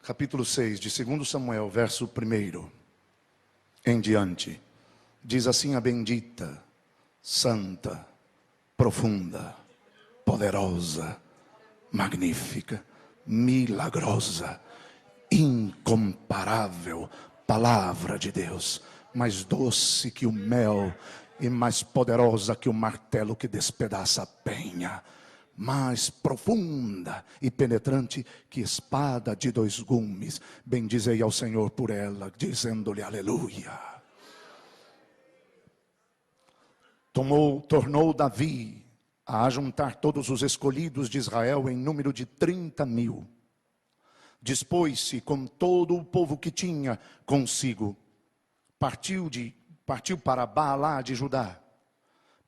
capítulo 6 de 2 Samuel, verso 1 em diante, diz assim a bendita, santa, profunda, poderosa, magnífica, milagrosa, incomparável palavra de Deus, mais doce que o mel e mais poderosa que o martelo que despedaça a penha, mais profunda e penetrante que espada de 2 gumes. Bendizei ao Senhor por ela, dizendo-lhe aleluia. Tornou Davi a ajuntar todos os escolhidos de Israel em número de 30.000. Dispôs-se com todo o povo que tinha consigo. Partiu para Baalá de Judá,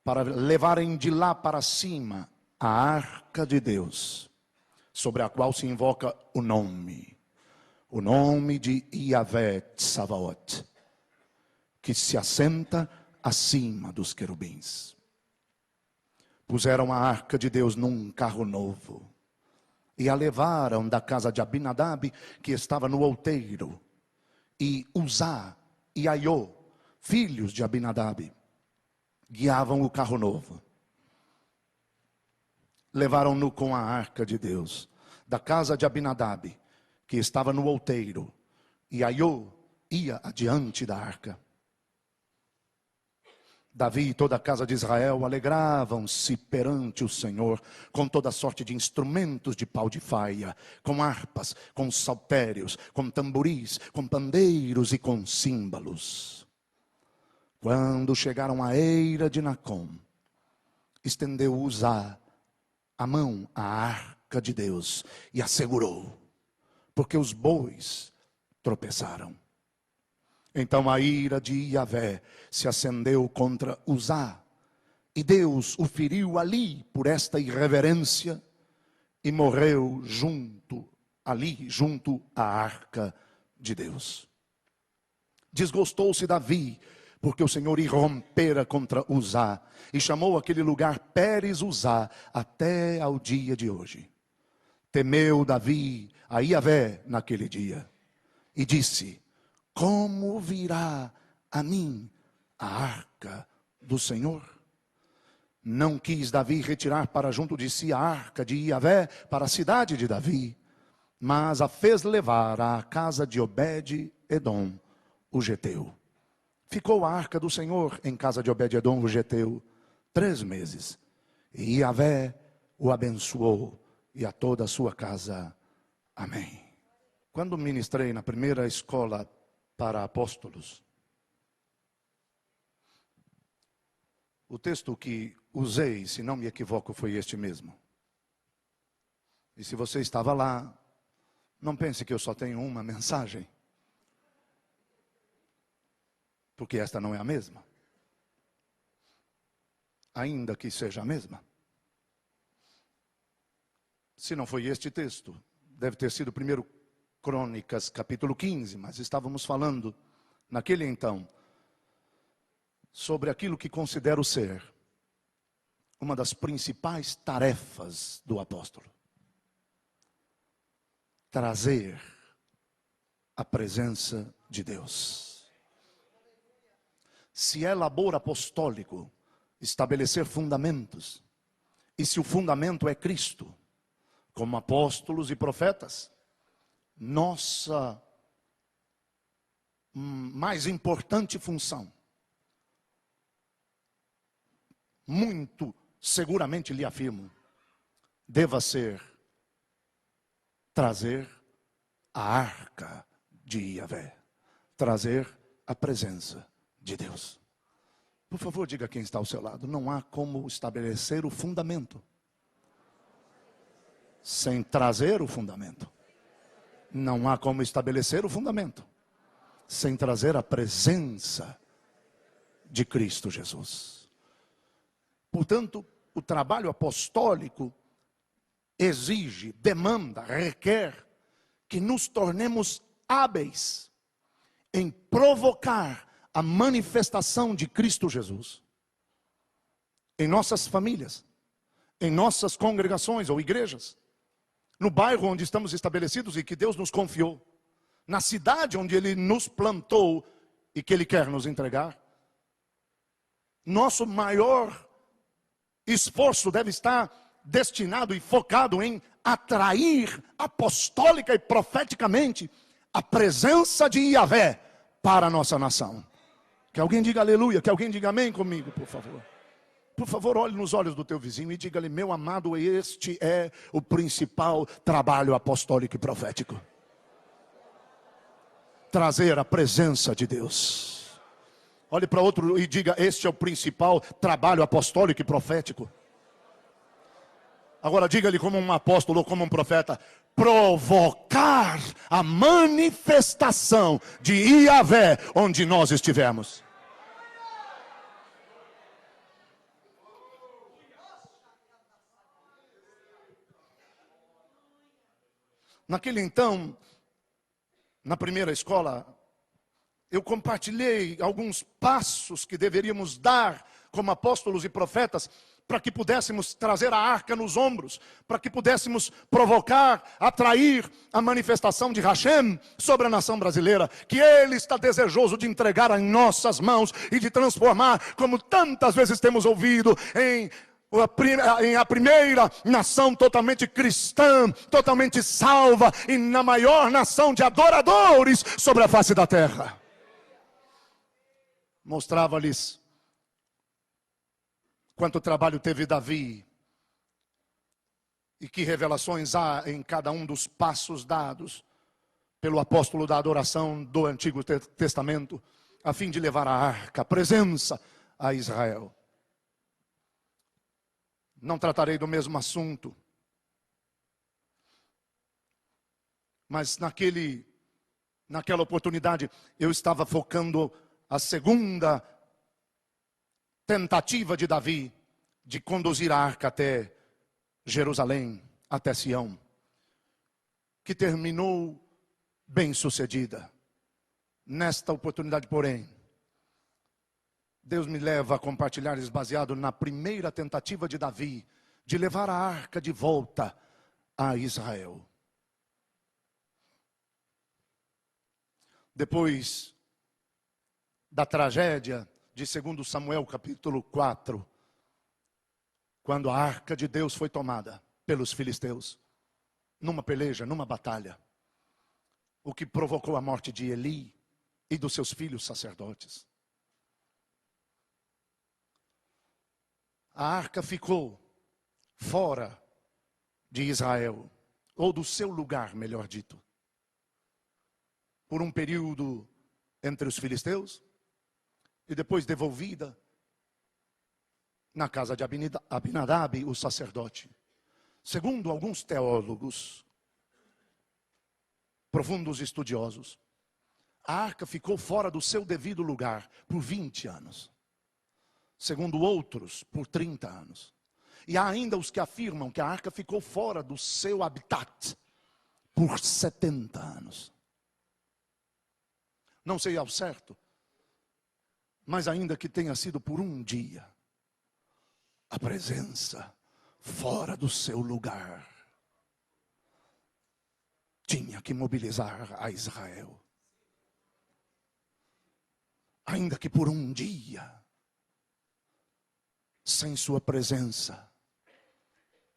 para levarem de lá para cima a arca de Deus, sobre a qual se invoca o nome de Yahvé Tsavaot, que se assenta acima dos querubins. Puseram a arca de Deus num carro novo e a levaram da casa de Abinadab, que estava no outeiro, e Uzá e Aiô, filhos de Abinadab, guiavam o carro novo. Levaram-no com a arca de Deus da casa de Abinadab, que estava no outeiro, e Aiô ia adiante da arca. Davi e toda a casa de Israel alegravam-se perante o Senhor com toda sorte de instrumentos de pau de faia, com harpas, com saltérios, com tamboris, com pandeiros e com símbolos. Quando chegaram à eira de Nacom, estendeu Uzá a mão à arca de Deus e a segurou, porque os bois tropeçaram. Então a ira de Yahvé se acendeu contra Uzá, e Deus o feriu ali por esta irreverência, e morreu junto à arca de Deus. Desgostou-se Davi, porque o Senhor irrompera contra Uzá, e chamou aquele lugar Pérez Uzá, até ao dia de hoje. Temeu Davi a Yahvé naquele dia, e disse: como virá a mim a arca do Senhor? Não quis Davi retirar para junto de si a arca de Yahvé para a cidade de Davi, mas a fez levar à casa de Obed-edom, o geteu. Ficou a arca do Senhor em casa de Obed-edom, o geteu, 3 meses. E Yahvé o abençoou e a toda a sua casa. Amém. Quando ministrei na primeira escola para apóstolos, o texto que usei, se não me equivoco, foi este mesmo. E se você estava lá, não pense que eu só tenho uma mensagem, porque esta não é a mesma, ainda que seja a mesma. Se não foi este texto, deve ter sido 1 Crônicas, capítulo 15, mas estávamos falando, naquele então, sobre aquilo que considero ser uma das principais tarefas do apóstolo: trazer a presença de Deus. Se é labor apostólico estabelecer fundamentos, e se o fundamento é Cristo, como apóstolos e profetas, nossa mais importante função, muito seguramente lhe afirmo, deva ser trazer a arca de Yahvé, trazer a presença de Deus. Por favor, diga a quem está ao seu lado: não há como estabelecer o fundamento sem trazer o fundamento. Não há como estabelecer o fundamento sem trazer a presença de Cristo Jesus. Portanto, o trabalho apostólico exige, demanda, requer que nos tornemos hábeis em provocar a manifestação de Cristo Jesus em nossas famílias, em nossas congregações ou igrejas, no bairro onde estamos estabelecidos e que Deus nos confiou, na cidade onde Ele nos plantou e que Ele quer nos entregar. Nosso maior esforço deve estar destinado e focado em atrair apostólica e profeticamente a presença de Yahvé para a nossa nação. Que alguém diga aleluia, que alguém diga amém comigo, por favor. Por favor, olhe nos olhos do teu vizinho e diga-lhe: meu amado, este é o principal trabalho apostólico e profético. Trazer a presença de Deus. Olhe para outro e diga: este é o principal trabalho apostólico e profético. Agora diga-lhe como um apóstolo ou como um profeta: provocar a manifestação de Yahvé onde nós estivermos. Naquele então, na primeira escola, eu compartilhei alguns passos que deveríamos dar como apóstolos e profetas para que pudéssemos trazer a arca nos ombros, para que pudéssemos provocar, atrair a manifestação de Hashem sobre a nação brasileira, que Ele está desejoso de entregar em nossas mãos e de transformar, como tantas vezes temos ouvido, em a primeira nação totalmente cristã, totalmente salva, e na maior nação de adoradores sobre a face da terra. Mostrava-lhes quanto trabalho teve Davi, e que revelações há em cada um dos passos dados pelo apóstolo da adoração do Antigo Testamento, a fim de levar a arca, a presença a Israel. Não tratarei do mesmo assunto, mas naquela oportunidade eu estava focando a segunda tentativa de Davi de conduzir a arca até Jerusalém, até Sião, que terminou bem sucedida. Nesta oportunidade, porém, Deus me leva a compartilhar isso baseado na primeira tentativa de Davi de levar a arca de volta a Israel. Depois da tragédia de 2 Samuel capítulo 4, quando a arca de Deus foi tomada pelos filisteus, numa peleja, numa batalha, o que provocou a morte de Eli e dos seus filhos sacerdotes. A arca ficou fora de Israel, ou do seu lugar, melhor dito, por um período entre os filisteus, e depois devolvida na casa de Abinadab, o sacerdote. Segundo alguns teólogos, profundos estudiosos, a arca ficou fora do seu devido lugar por 20 anos. Segundo outros, por 30 anos. E há ainda os que afirmam que a arca ficou fora do seu habitat por 70 anos. Não sei ao certo, mas ainda que tenha sido por um dia, a presença fora do seu lugar tinha que mobilizar a Israel. Ainda que por um dia, sem sua presença,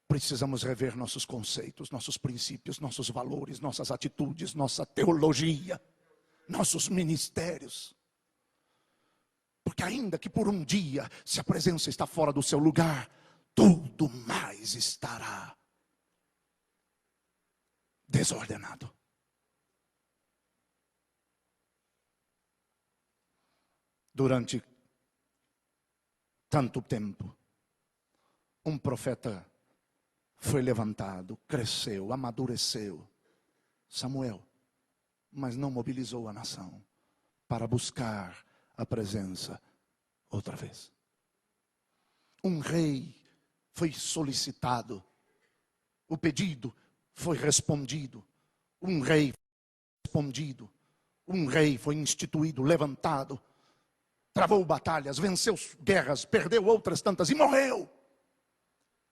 precisamos rever nossos conceitos, nossos princípios, nossos valores, nossas atitudes, nossa teologia, nossos ministérios. Porque ainda que por um dia, se a presença está fora do seu lugar, tudo mais estará desordenado. Durante tanto tempo, um profeta foi levantado, cresceu, amadureceu, Samuel, mas não mobilizou a nação para buscar a presença outra vez. Um rei foi solicitado, o pedido foi respondido, um rei foi respondido, um rei foi instituído, levantado, travou batalhas, venceu guerras, perdeu outras tantas e morreu.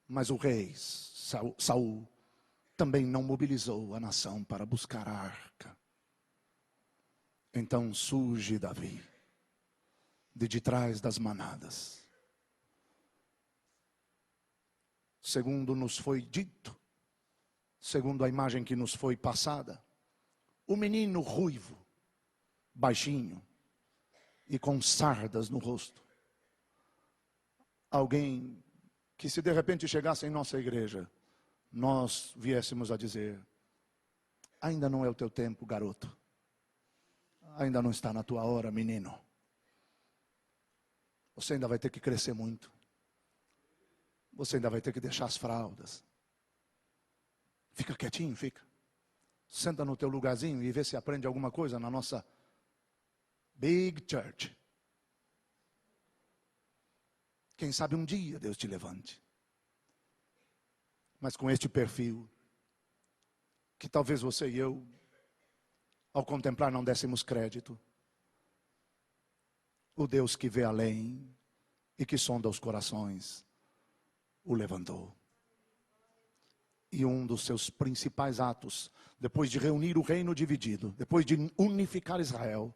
Mas o rei Saul também não mobilizou a nação para buscar a arca. Então surge Davi, de trás das manadas. Segundo nos foi dito, segundo a imagem que nos foi passada, o menino ruivo, baixinho e com sardas no rosto. Alguém que, se de repente chegasse em nossa igreja, nós viéssemos a dizer: ainda não é o teu tempo, garoto. Ainda não está na tua hora, menino. Você ainda vai ter que crescer muito. Você ainda vai ter que deixar as fraldas. Fica quietinho, fica. Senta no teu lugarzinho e vê se aprende alguma coisa na nossa big church. Quem sabe um dia Deus te levante. Mas com este perfil, que talvez você e eu, ao contemplar, não dessemos crédito. O Deus que vê além e que sonda os corações, o levantou. E um dos seus principais atos, depois de reunir o reino dividido, depois de unificar Israel,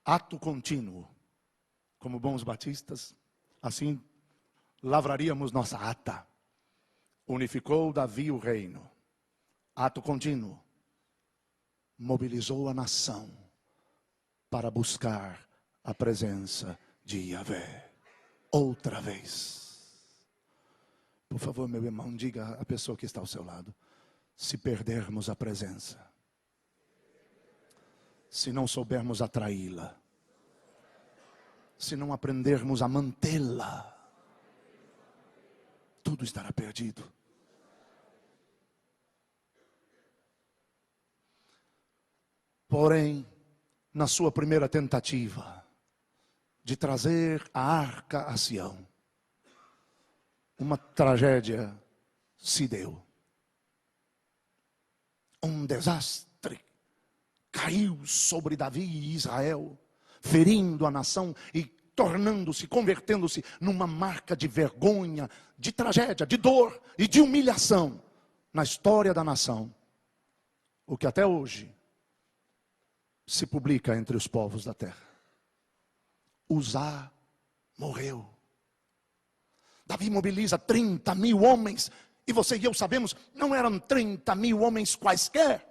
ato contínuo, como bons batistas, assim lavraríamos nossa ata. Unificou Davi o reino, ato contínuo, mobilizou a nação para buscar a presença de Yahvé. Outra vez. Por favor, meu irmão, diga à pessoa que está ao seu lado: se perdermos a presença, se não soubermos atraí-la, se não aprendermos a mantê-la, tudo estará perdido. Porém, na sua primeira tentativa de trazer a arca a Sião, uma tragédia se deu. Um desastre caiu sobre Davi e Israel, ferindo a nação e tornando-se, convertendo-se numa marca de vergonha, de tragédia, de dor e de humilhação na história da nação. O que até hoje se publica entre os povos da terra. Uzá morreu. Davi mobiliza 30.000 homens, e você e eu sabemos, não eram 30.000 homens quaisquer.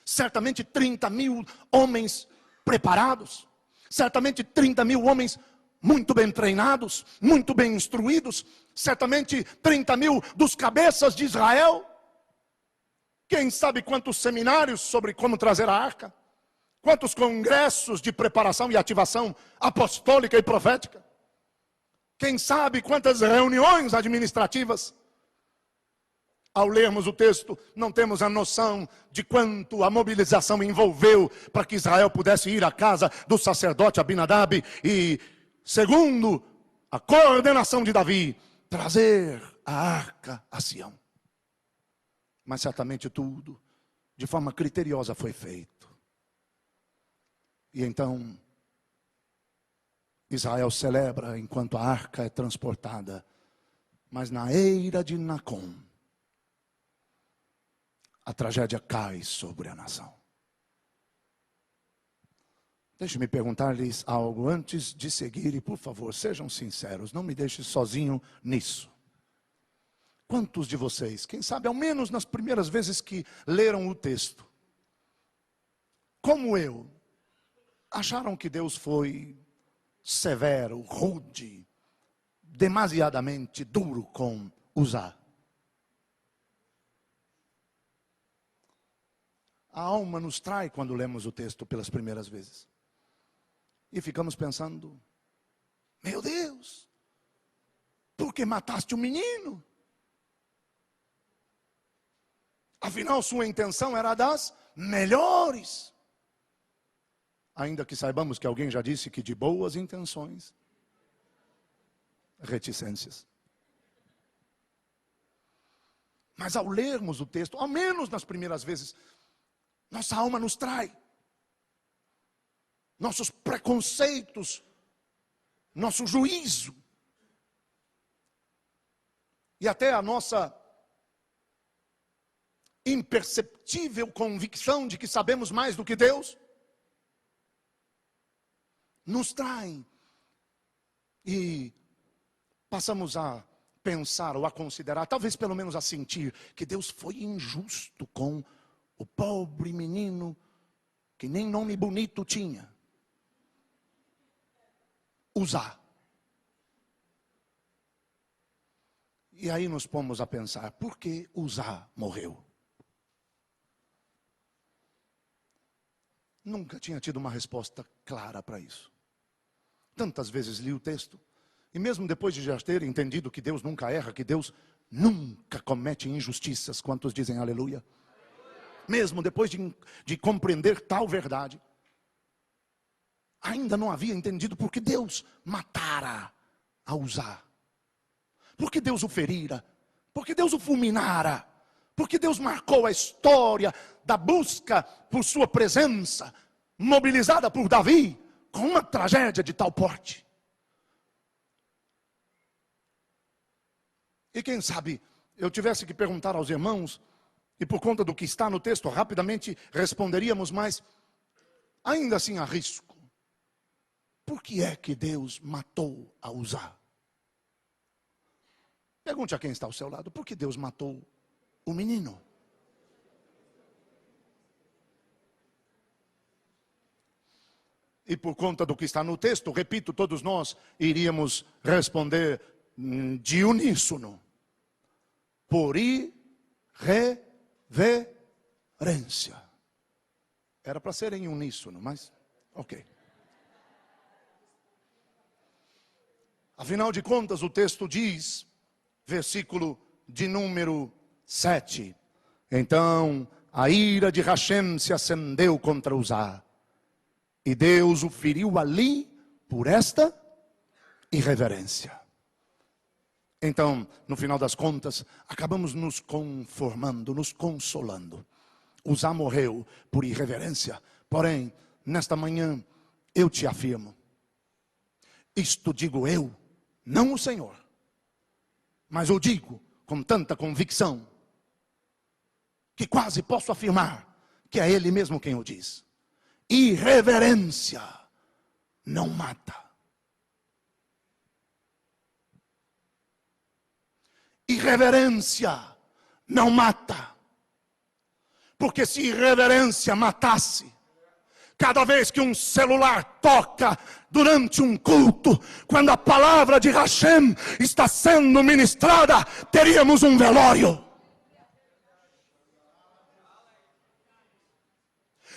Certamente 30.000 homens preparados, certamente 30.000 homens muito bem treinados, muito bem instruídos, certamente 30.000 dos cabeças de Israel. Quem sabe quantos seminários sobre como trazer a arca, quantos congressos de preparação e ativação apostólica e profética. Quem sabe quantas reuniões administrativas. Ao lermos o texto, não temos a noção de quanto a mobilização envolveu para que Israel pudesse ir à casa do sacerdote Abinadab e, segundo a coordenação de Davi, trazer a arca a Sião. Mas certamente tudo, de forma criteriosa, foi feito. E então Israel celebra enquanto a arca é transportada. Mas na eira de Nacon, a tragédia cai sobre a nação. Deixe-me perguntar-lhes algo antes de seguir, e por favor, sejam sinceros, não me deixe sozinho nisso. Quantos de vocês, quem sabe ao menos nas primeiras vezes que leram o texto, como eu, acharam que Deus foi severo, rude, demasiadamente duro com Uzá? A alma nos trai quando lemos o texto pelas primeiras vezes. E ficamos pensando: meu Deus, por que mataste o menino? Afinal, sua intenção era das melhores. Ainda que saibamos que alguém já disse que de boas intenções, reticências. Mas ao lermos o texto, ao menos nas primeiras vezes, nossa alma nos trai. Nossos preconceitos, nosso juízo. E até a nossa imperceptível convicção de que sabemos mais do que Deus, nos traem e passamos a pensar ou a considerar, talvez pelo menos a sentir, que Deus foi injusto com o pobre menino que nem nome bonito tinha, Uzá. E aí nos pomos a pensar, por que Uzá morreu? Nunca tinha tido uma resposta clara para isso. Tantas vezes li o texto, e mesmo depois de já ter entendido que Deus nunca erra, que Deus nunca comete injustiças, quantos dizem aleluia? Mesmo depois de compreender tal verdade, ainda não havia entendido por que Deus matara a Uzá. Por que Deus o ferira? Por que Deus o fulminara? Por que Deus marcou a história da busca por sua presença, mobilizada por Davi, com uma tragédia de tal porte? E quem sabe eu tivesse que perguntar aos irmãos, e por conta do que está no texto, rapidamente responderíamos, mas ainda assim arrisco. Por que é que Deus matou a Uzá? Pergunte a quem está ao seu lado, por que Deus matou o menino? E por conta do que está no texto, repito, todos nós iríamos responder de uníssono. Por irreverência. Era para ser em uníssono, mas ok. Afinal de contas, o texto diz, versículo de número 7. Então a ira de Rachem se acendeu contra Uzá, e Deus o feriu ali por esta irreverência. Então, no final das contas, acabamos nos conformando, nos consolando. Uzá morreu por irreverência, porém, nesta manhã, eu te afirmo, isto digo eu, não o Senhor, mas eu digo com tanta convicção, que quase posso afirmar que é Ele mesmo quem o diz. Irreverência não mata. Irreverência não mata. Porque se irreverência matasse, cada vez que um celular toca durante um culto, quando a palavra de Hashem está sendo ministrada, teríamos um velório.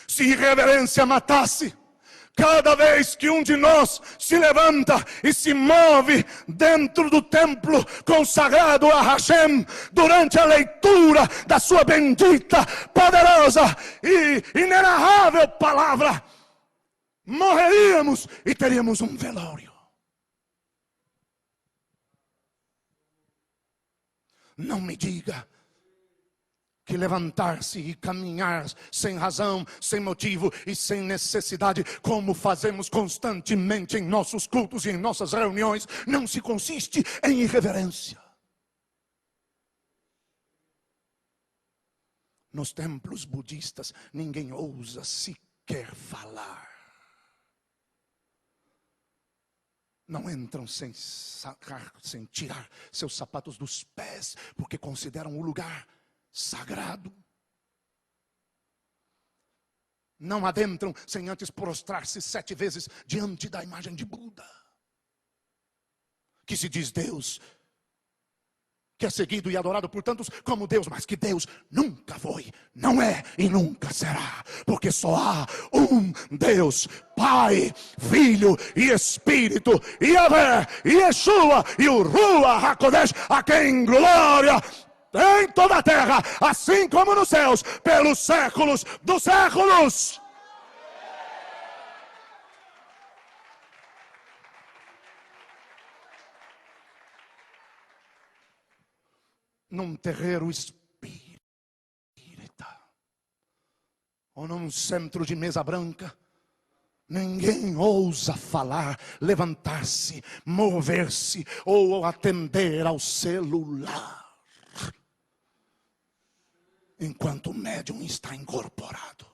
Se irreverência matasse, cada vez que um de nós se levanta e se move dentro do templo consagrado a Hashem, durante a leitura da sua bendita, poderosa e inenarrável palavra, morreríamos e teríamos um velório. Não me diga que levantar-se e caminhar sem razão, sem motivo e sem necessidade, como fazemos constantemente em nossos cultos e em nossas reuniões, não se consiste em irreverência. Nos templos budistas, ninguém ousa sequer falar. Não entram sem tirar seus sapatos dos pés, porque consideram o lugar sagrado. Não adentram sem antes prostrar-se 7 vezes diante da imagem de Buda, que se diz Deus, que é seguido e adorado por tantos como Deus, mas que Deus nunca foi, não é e nunca será, porque só há um Deus, Pai, Filho e Espírito, Yahvé, Yeshua e o Ruach HaKodesh, a quem glória em toda a terra, assim como nos céus, pelos séculos dos séculos. Num terreiro espírita, ou num centro de mesa branca, ninguém ousa falar, levantar-se, mover-se ou atender ao celular. enquanto o médium está incorporado.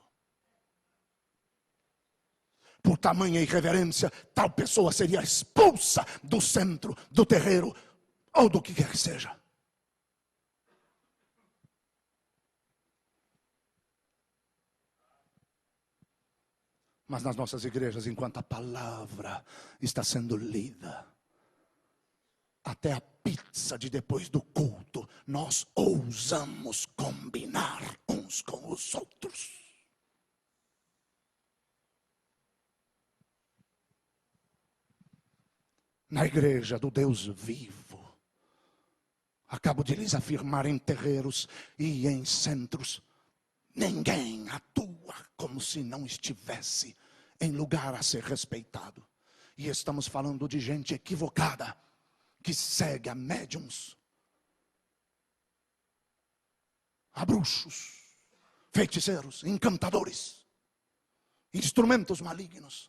Por tamanha irreverência, tal pessoa seria expulsa do centro, do terreiro, ou do que quer que seja. Mas nas nossas igrejas, enquanto a palavra está sendo lida, até a pizza de depois do culto, nós ousamos combinar uns com os outros. Na igreja do Deus vivo, acabo de lhes afirmar, em terreiros e em centros, ninguém atua como se não estivesse em lugar a ser respeitado. E estamos falando de gente equivocada, que segue a médiums, a bruxos, feiticeiros, encantadores, instrumentos malignos,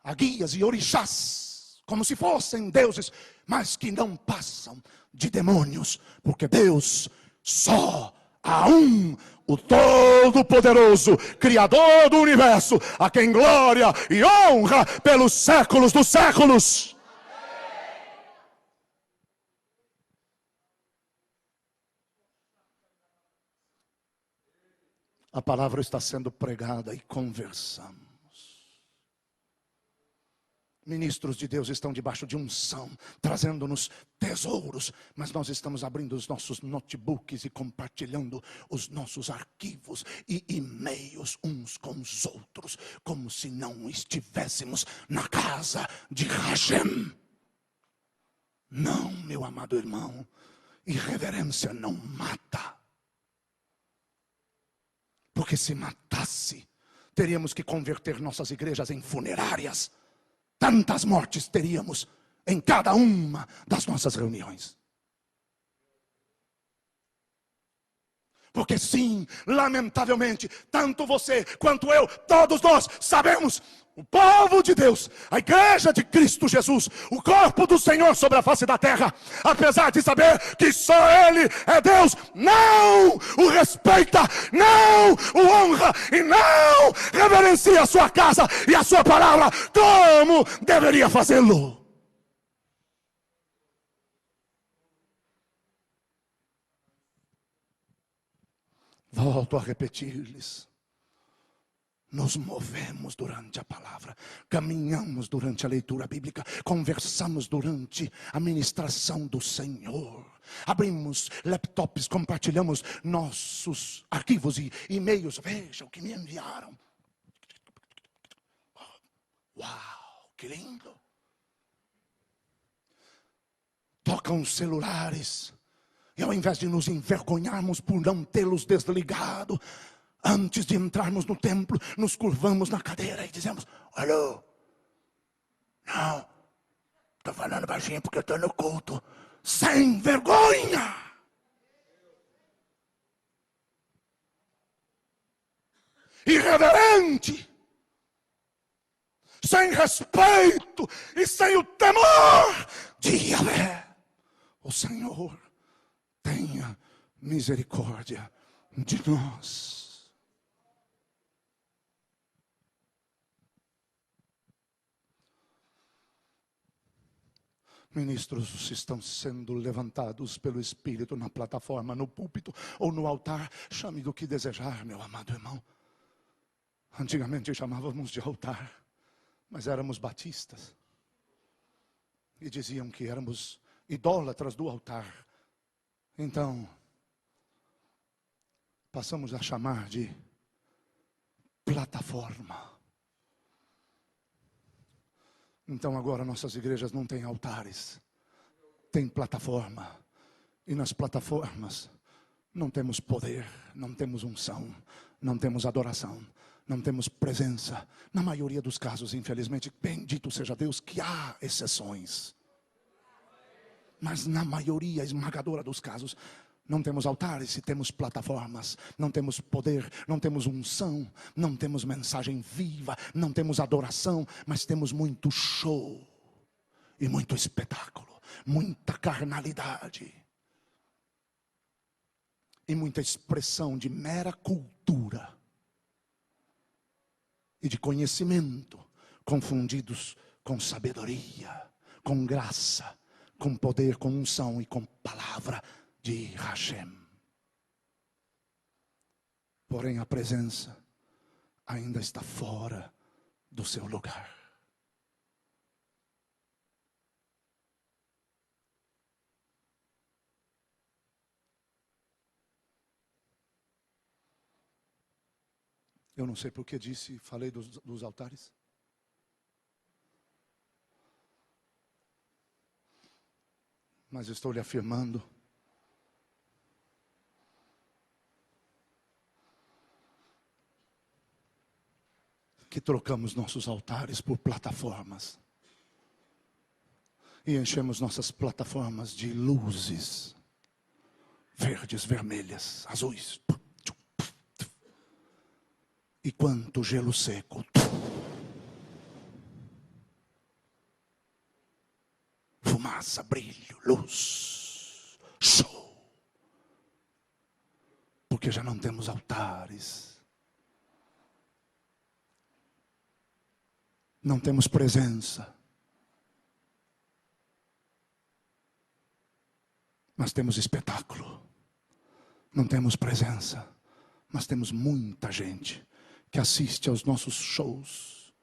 a guias e orixás, como se fossem deuses, mas que não passam de demônios, porque Deus só há um, o Todo-Poderoso, Criador do Universo, a quem glória e honra pelos séculos dos séculos. A palavra está sendo pregada e conversamos. Ministros de Deus estão debaixo de unção, trazendo-nos tesouros, mas nós estamos abrindo os nossos notebooks e compartilhando os nossos arquivos e e-mails uns com os outros, como se não estivéssemos na casa de Hashem. Não, meu amado irmão, irreverência não mata. Porque se matasse, teríamos que converter nossas igrejas em funerárias. Tantas mortes teríamos em cada uma das nossas reuniões. Porque sim, lamentavelmente, tanto você quanto eu, todos nós sabemos, o povo de Deus, a igreja de Cristo Jesus, o corpo do Senhor sobre a face da terra, apesar de saber que só Ele é Deus, não o respeita, não o honra e não reverencia a sua casa e a sua palavra como deveria fazê-lo. Volto a repetir-lhes. Nos movemos durante a palavra, caminhamos durante a leitura bíblica, conversamos durante a ministração do Senhor. Abrimos laptops, compartilhamos nossos arquivos e e-mails. Veja o que me enviaram. Uau, que lindo. Tocam os celulares. E ao invés de nos envergonharmos por não tê-los desligado, antes de entrarmos no templo, nos curvamos na cadeira e dizemos: alô, não, estou falando baixinho porque eu estou no culto. Sem vergonha! Irreverente! Sem respeito e sem o temor de Yahvé. O Senhor tenha misericórdia de nós. Ministros estão sendo levantados pelo Espírito na plataforma, no púlpito ou no altar. Chame do que desejar, meu amado irmão. Antigamente chamávamos de altar, mas éramos batistas. E diziam que éramos idólatras do altar. Então, passamos a chamar de plataforma. Então agora nossas igrejas não têm altares, tem plataforma. E nas plataformas não temos poder, não temos unção, não temos adoração, não temos presença. Na maioria dos casos, infelizmente, bendito seja Deus que há exceções. Mas na maioria esmagadora dos casos, não temos altares e temos plataformas. Não temos poder, não temos unção, não temos mensagem viva, não temos adoração, mas temos muito show e muito espetáculo, muita carnalidade. e muita expressão de mera cultura e de conhecimento, confundidos com sabedoria, com graça, com poder, com unção e com palavra de Hashem. Porém, a presença ainda está fora do seu lugar. Eu não sei porque falei dos altares. Mas estou lhe afirmando que trocamos nossos altares por plataformas. E enchemos nossas plataformas de luzes verdes, vermelhas, azuis. E quanto gelo seco. Fumaça, brilho, luz, show. Porque já não temos altares. Não temos presença. Mas temos espetáculo. Não temos presença, mas temos muita gente que assiste aos nossos shows.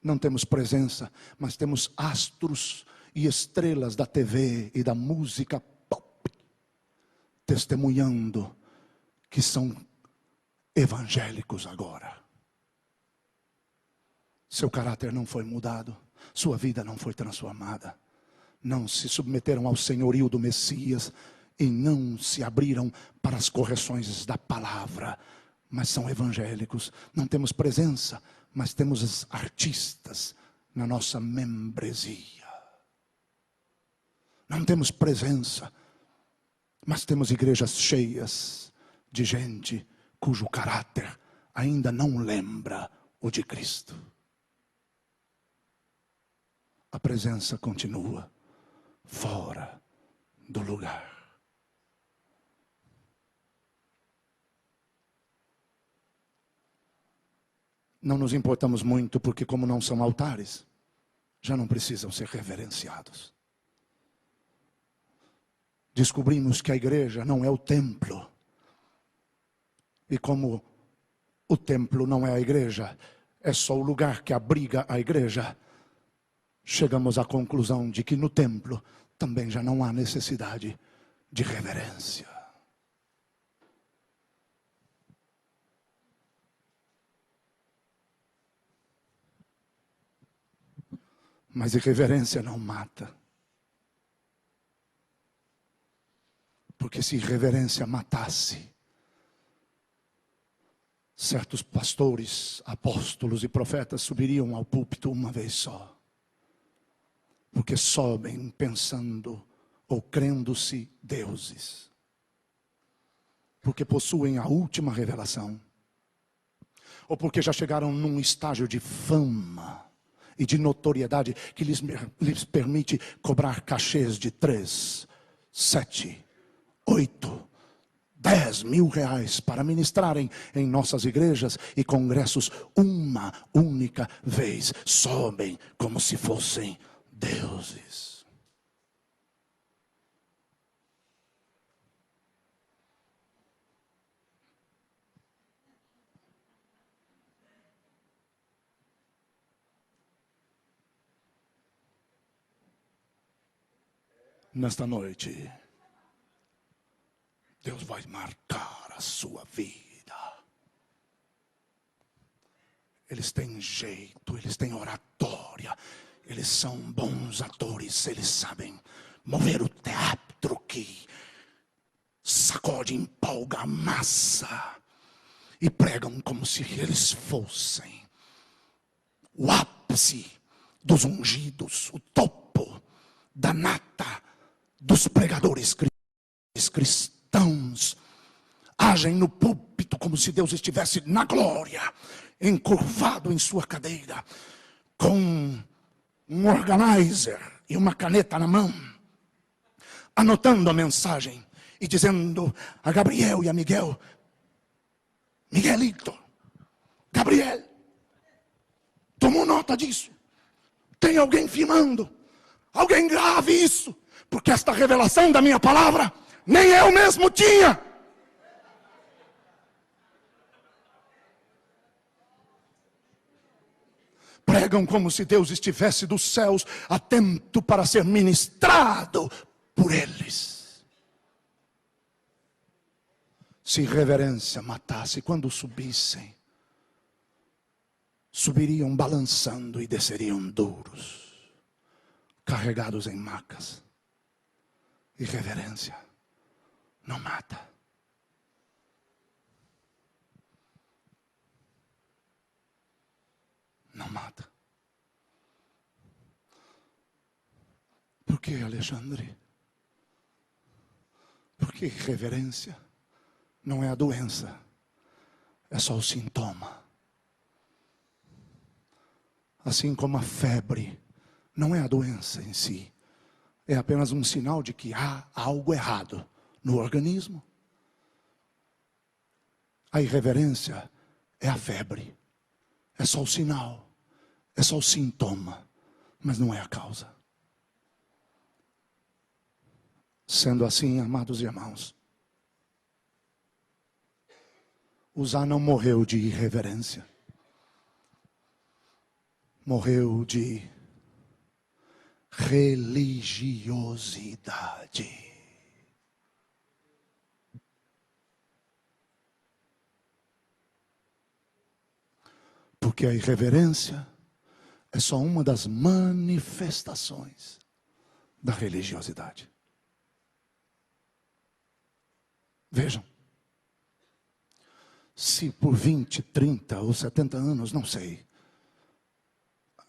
Não temos presença, mas temos astros e estrelas da TV e da música pop testemunhando que são evangélicos agora. Seu caráter não foi mudado, sua vida não foi transformada. Não se submeteram ao senhorio do Messias e não se abriram para as correções da palavra. Mas são evangélicos. Não temos presença, mas temos artistas na nossa membresia. Não temos presença, mas temos igrejas cheias de gente cujo caráter ainda não lembra o de Cristo. A presença continua fora do lugar. Não nos importamos muito porque, como não são altares, já não precisam ser reverenciados. Descobrimos que a igreja não é o templo. E como o templo não é a igreja, é só o lugar que abriga a igreja, chegamos à conclusão de que no templo também já não há necessidade de reverência. Mas irreverência não mata. Porque se irreverência matasse, certos pastores, apóstolos e profetas subiriam ao púlpito uma vez só. Porque sobem pensando ou crendo-se deuses. Porque possuem a última revelação. Ou porque já chegaram num estágio de fama e de notoriedade que lhes permite cobrar cachês de 3, 7, 8, 10 mil reais para ministrarem em nossas igrejas e congressos uma única vez. Sobem como se fossem deuses. Nesta noite, Deus vai marcar a sua vida. Eles têm jeito, eles têm oratória, eles são bons atores, eles sabem mover o teatro que sacode, empolga a massa e pregam como se eles fossem o ápice dos ungidos, o topo da nata dos pregadores cristãos. Agem no púlpito como se Deus estivesse na glória, encurvado em sua cadeira, com um organizer e uma caneta na mão, anotando a mensagem e dizendo a Gabriel e a Miguel: Miguelito, Gabriel, tomou nota disso? Tem alguém filmando? Alguém grave isso, porque esta revelação da minha palavra nem eu mesmo tinha. Pregam como se Deus estivesse dos céus, atento para ser ministrado por eles. Se reverência matasse, quando subissem, subiriam balançando e desceriam duros, carregados em macas. Irreverência não mata. Não mata. Por que, Alexandre? Porque irreverência não é a doença, é só o sintoma. Assim como a febre não é a doença em si, é apenas um sinal de que há algo errado no organismo. A irreverência é a febre, é só o sinal, é só o sintoma, mas não é a causa. Sendo assim, amados irmãos, Uzá não morreu de irreverência, morreu de religiosidade. Porque a irreverência é só uma das manifestações da religiosidade. Vejam, se por 20, 30 ou 70 anos, não sei,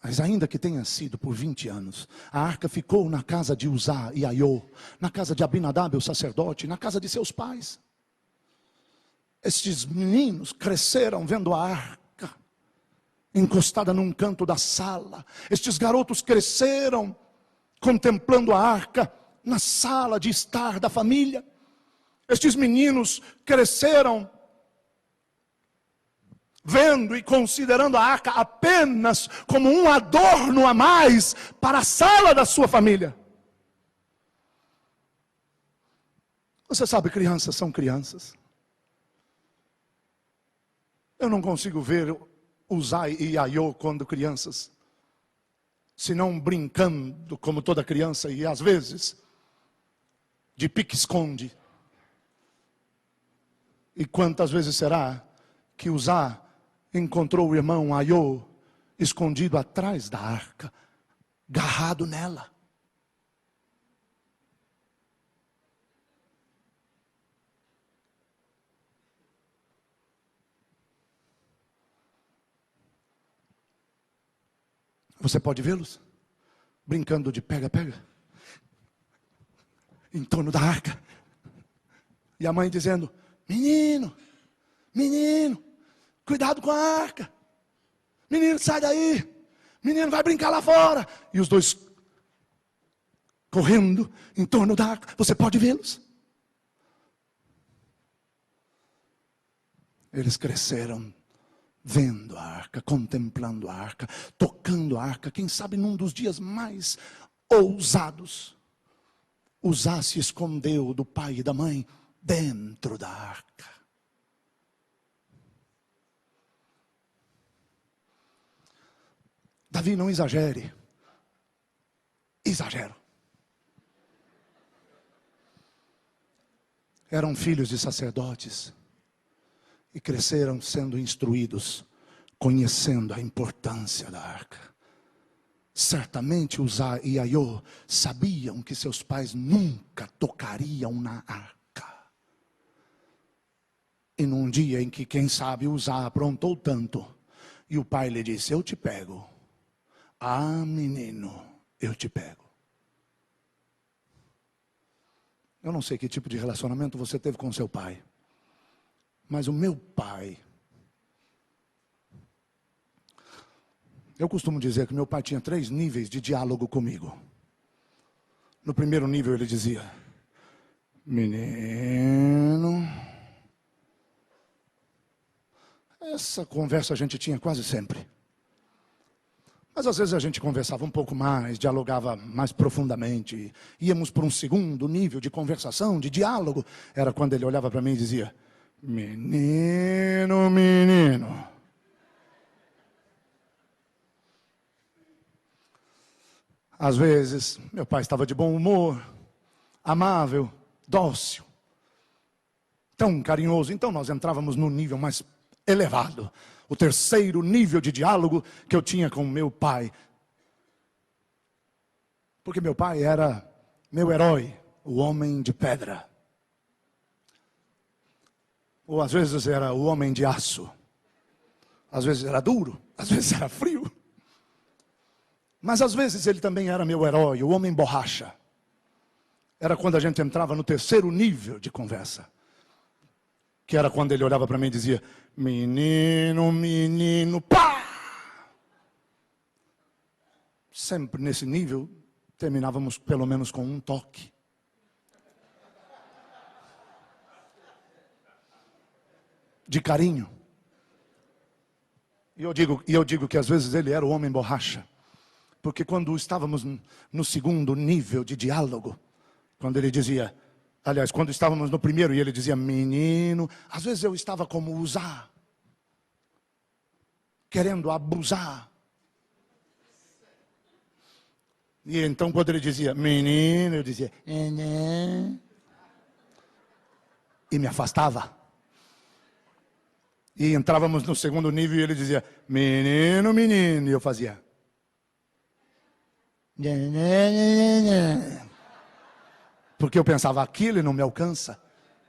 mas ainda que tenha sido por 20 anos, a arca ficou na casa de Uzá e Aiô, na casa de Abinadab, o sacerdote, na casa de seus pais. Estes meninos cresceram vendo a arca encostada num canto da sala. Estes garotos cresceram contemplando a arca na sala de estar da família. Estes meninos cresceram vendo e considerando a arca apenas como um adorno a mais para a sala da sua família. Você sabe, crianças são crianças. Eu não consigo ver Uzá e Aiô quando crianças, senão brincando como toda criança, e às vezes de pique-esconde. E quantas vezes será que Uzá encontrou o irmão Aiô escondido atrás da arca, agarrado nela? Você pode vê-los brincando de pega-pega em torno da arca. E a mãe dizendo: menino, menino, cuidado com a arca. Menino, sai daí. Menino, vai brincar lá fora. E os dois correndo em torno da arca. Você pode vê-los. Eles cresceram vendo a arca, contemplando a arca, tocando a arca. Quem sabe num dos dias mais ousados, Uzá se escondeu do pai e da mãe dentro da arca. Davi, não exagere. Exagero. Eram filhos de sacerdotes e cresceram sendo instruídos, conhecendo a importância da arca. Certamente Uzá e Aiô sabiam que seus pais nunca tocariam na arca. E num dia em que, quem sabe, Uzá aprontou tanto, e o pai lhe disse: eu te pego. Ah, menino, eu te pego. Eu não sei que tipo de relacionamento você teve com seu pai, mas o meu pai, eu costumo dizer que meu pai tinha 3 níveis de diálogo comigo. No primeiro nível ele dizia: menino. Essa conversa a gente tinha quase sempre. Mas às vezes a gente conversava um pouco mais, dialogava mais profundamente. Íamos para um segundo nível de conversação, de diálogo. Era quando ele olhava para mim e dizia: menino, menino. Às vezes, meu pai estava de bom humor, amável, dócil, tão carinhoso. Então nós entrávamos no nível mais elevado. O terceiro nível de diálogo que eu tinha com meu pai. Porque meu pai era meu herói, o homem de pedra. Ou às vezes era o homem de aço. Às vezes era duro, às vezes era frio. Mas às vezes ele também era meu herói, o homem borracha. Era quando a gente entrava no terceiro nível de conversa. Que era quando ele olhava para mim e dizia: menino, menino, pá! Sempre nesse nível, terminávamos pelo menos com um toque. De carinho. E eu digo que às vezes ele era o homem borracha. Porque quando estávamos no segundo nível de diálogo, quando ele dizia, aliás, quando estávamos no primeiro e ele dizia menino, às vezes eu estava como usar, querendo abusar. E então quando ele dizia menino, eu dizia e me afastava. E entrávamos no segundo nível e ele dizia menino, menino, e eu fazia porque eu pensava, aqui ele não me alcança.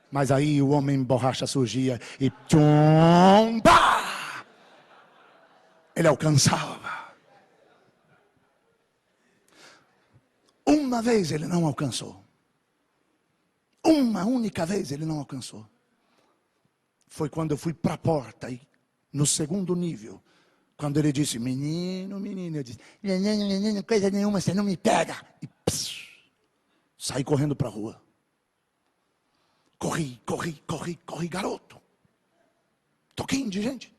Mas aí o homem borracha surgia e tchum, pá! Ele alcançava. Uma vez ele não alcançou. Uma única vez ele não alcançou. Foi quando eu fui para a porta, e no segundo nível, quando ele disse, menino, menino, eu disse, menino, menino, coisa nenhuma, você não me pega. E pss, saí correndo para a rua. Corri, garoto. Toquinho de gente.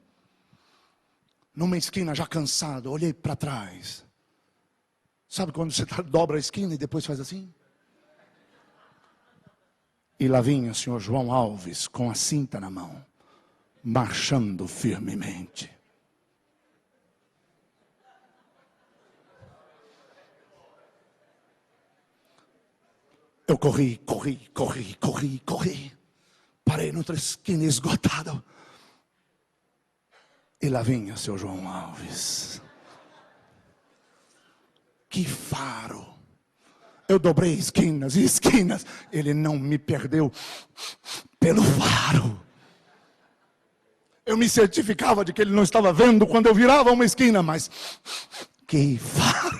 Numa esquina, já cansado, olhei para trás. Sabe quando você dobra a esquina e depois faz assim? E lá vinha o senhor João Alves, com a cinta na mão, marchando firmemente. Eu corri. Parei noutra esquina esgotado. E lá vinha o seu João Alves. Que faro. Eu dobrei esquinas e esquinas. Ele não me perdeu pelo faro. Eu me certificava de que ele não estava vendo quando eu virava uma esquina, mas que faro.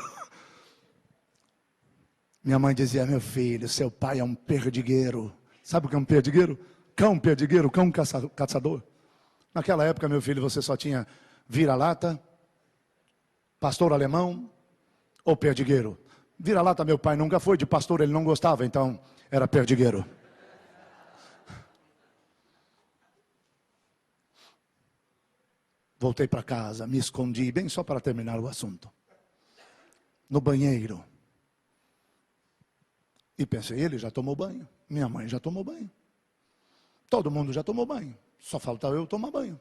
Minha mãe dizia, meu filho, seu pai é um perdigueiro. Sabe o que é um perdigueiro? Cão perdigueiro, cão caçador. Naquela época, meu filho, você só tinha vira-lata, pastor alemão ou perdigueiro. Vira-lata meu pai nunca foi, de pastor ele não gostava, então era perdigueiro. Voltei para casa, me escondi, bem só para terminar o assunto. No banheiro. E pensei, ele já tomou banho, minha mãe já tomou banho. Todo mundo já tomou banho, só falta eu tomar banho.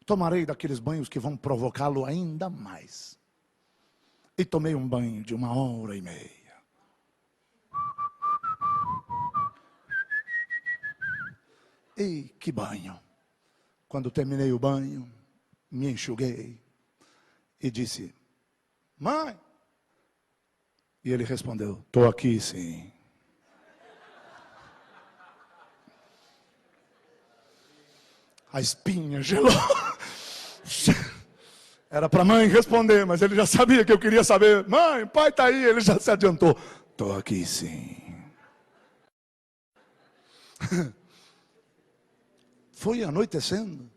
Tomarei daqueles banhos que vão provocá-lo ainda mais. E tomei um banho de 1h30. E que banho. Quando terminei o banho, me enxuguei e disse, mãe. E ele respondeu, estou aqui sim. A espinha gelou. Era para a mãe responder, mas ele já sabia que eu queria saber. Mãe, pai está aí, ele já se adiantou. Estou aqui sim. Foi anoitecendo.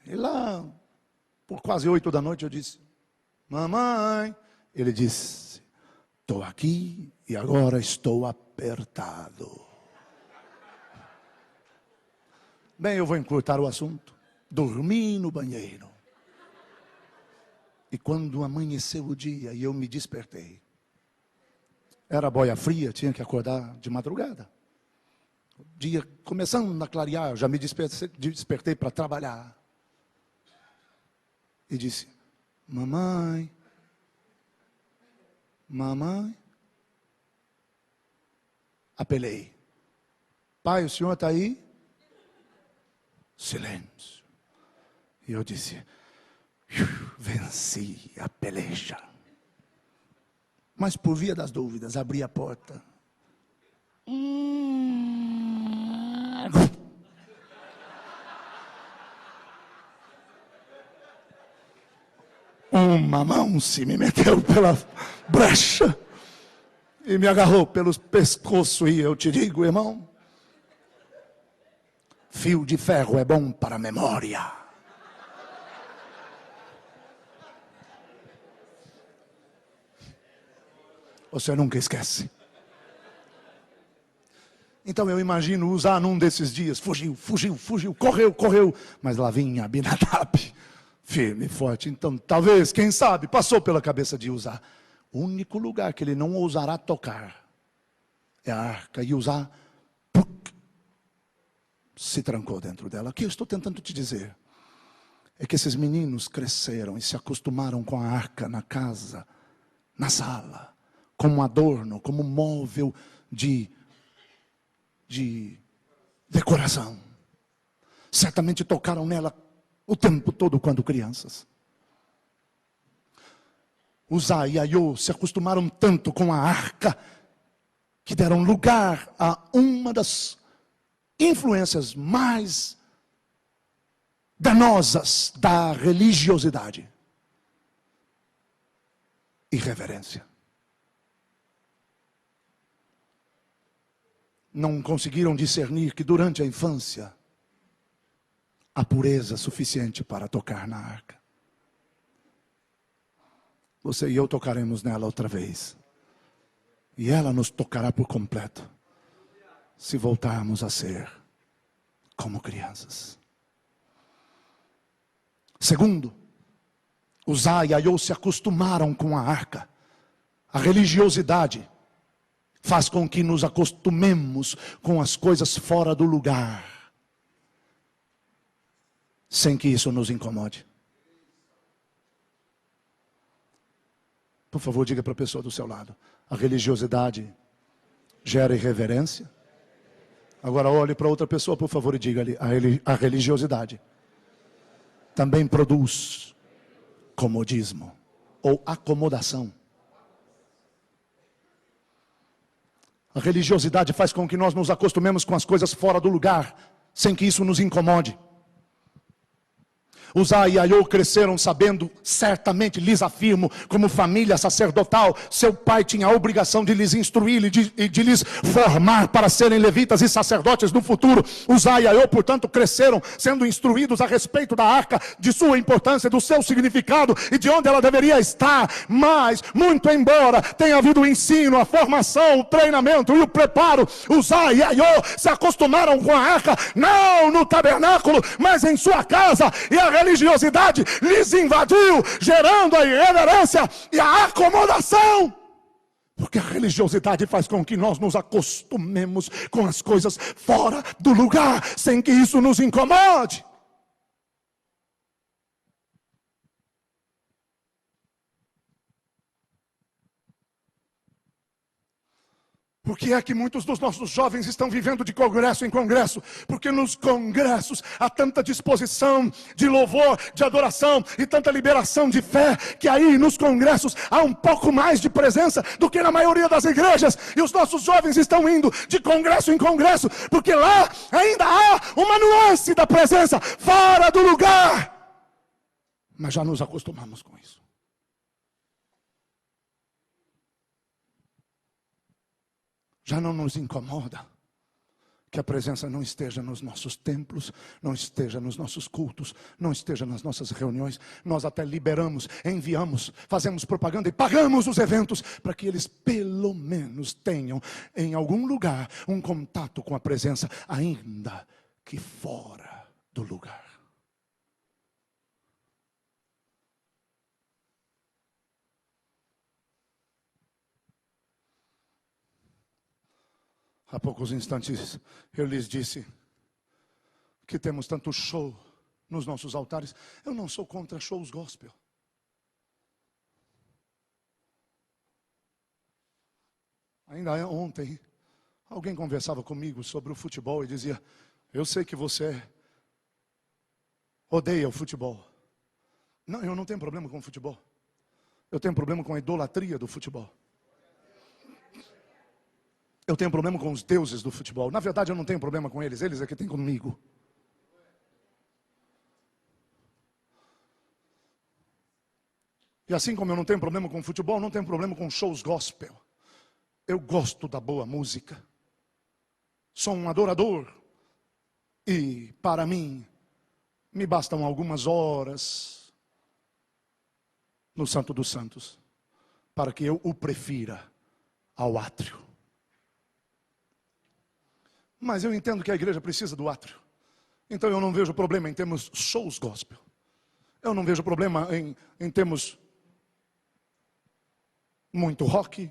E lá, por quase 8 da noite, eu disse, mamãe. Ele disse, Estou aqui e agora estou apertado. Bem, eu vou encurtar o assunto. Dormi no banheiro. E quando amanheceu o dia e eu me despertei, era boia fria, tinha que acordar de madrugada. O dia começando a clarear, já me despertei para trabalhar. E disse: mamãe, mamãe. Apelei: pai, o senhor está aí? Silêncio. E eu disse: venci a peleja. Mas por via das dúvidas, abri a porta. Uma mão se me meteu pela brecha e me agarrou pelos pescoços. E eu te digo, irmão, fio de ferro é bom para a memória. Você nunca esquece. Então eu imagino usar num desses dias. Fugiu, correu. Mas lá vinha Abinadab, firme e forte. Então talvez, quem sabe, passou pela cabeça de usar. O único lugar que ele não ousará tocar é a arca. E usar, se trancou dentro dela. O que eu estou tentando te dizer é que esses meninos cresceram e se acostumaram com a arca na casa, na sala, como adorno, como móvel de decoração. Certamente tocaram nela o tempo todo quando crianças. Uzá e Aiô se acostumaram tanto com a arca que deram lugar a uma das influências mais danosas da religiosidade: irreverência. Não conseguiram discernir que durante a infância há pureza suficiente para tocar na arca. Você e eu tocaremos nela outra vez. E ela nos tocará por completo, se voltarmos a ser como crianças. Segundo, Uzá e Aiô se acostumaram com a arca. A religiosidade faz com que nos acostumemos com as coisas fora do lugar, sem que isso nos incomode. Por favor, diga para a pessoa do seu lado: a religiosidade gera irreverência. Agora olhe para outra pessoa, por favor, e diga-lhe: a religiosidade também produz comodismo ou acomodação. A religiosidade faz com que nós nos acostumemos com as coisas fora do lugar, sem que isso nos incomode. Uzá e Aiô cresceram sabendo, certamente lhes afirmo, como família sacerdotal, seu pai tinha a obrigação de lhes instruir e de lhes formar para serem levitas e sacerdotes no futuro. Uzá e Aiô, portanto, cresceram sendo instruídos a respeito da arca, de sua importância, do seu significado e de onde ela deveria estar. Mas, muito embora tenha havido o ensino, a formação, o treinamento e o preparo, Uzá e Aiô se acostumaram com a arca, não no tabernáculo, mas em sua casa, e a religiosidade lhes invadiu, gerando a irreverência e a acomodação. Porque a religiosidade faz com que nós nos acostumemos com as coisas fora do lugar, sem que isso nos incomode. Por que é que muitos dos nossos jovens estão vivendo de congresso em congresso? Porque nos congressos há tanta disposição de louvor, de adoração e tanta liberação de fé, que aí nos congressos há um pouco mais de presença do que na maioria das igrejas. E os nossos jovens estão indo de congresso em congresso, porque lá ainda há uma nuance da presença fora do lugar. Mas já nos acostumamos com isso. Já não nos incomoda Que a presença não esteja nos nossos templos, não esteja nos nossos cultos, não esteja nas nossas reuniões. Nós até liberamos, enviamos, fazemos propaganda e pagamos os eventos para que eles pelo menos tenham em algum lugar um contato com a presença, ainda que fora do lugar. Há poucos instantes eu lhes disse que temos tanto show nos nossos altares. Eu não sou contra shows gospel. Ainda ontem, alguém conversava comigo sobre o futebol e dizia: eu sei que você odeia o futebol. Não, eu não tenho problema com o futebol. Eu tenho problema com a idolatria do futebol. Eu tenho problema com os deuses do futebol. Na verdade, eu não tenho problema com eles. Eles é que têm comigo. E assim como eu não tenho problema com futebol, não tenho problema com shows gospel. Eu gosto da boa música. Sou um adorador. E, para mim, me bastam algumas horas no Santo dos Santos para que eu o prefira ao átrio. Mas eu entendo que a igreja precisa do átrio. Então eu não vejo problema em termos shows gospel. Eu não vejo problema em termos muito rock,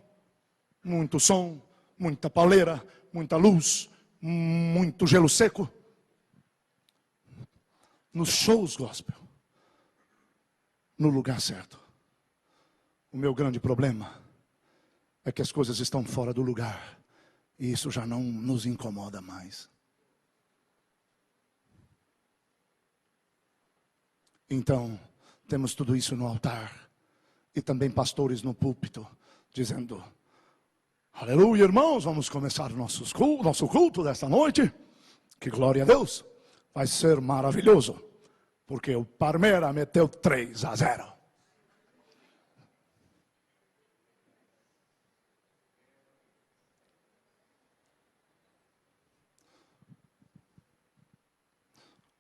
muito som, muita pauleira, muita luz, muito gelo seco. Nos shows gospel, no lugar certo. O meu grande problema é que as coisas estão fora do lugar. E isso já não nos incomoda mais. Então, temos tudo isso no altar. E também pastores no púlpito, dizendo: aleluia, irmãos, vamos começar o nosso culto desta noite. Que glória a Deus. Vai ser maravilhoso. Porque o Palmeiras meteu 3-0.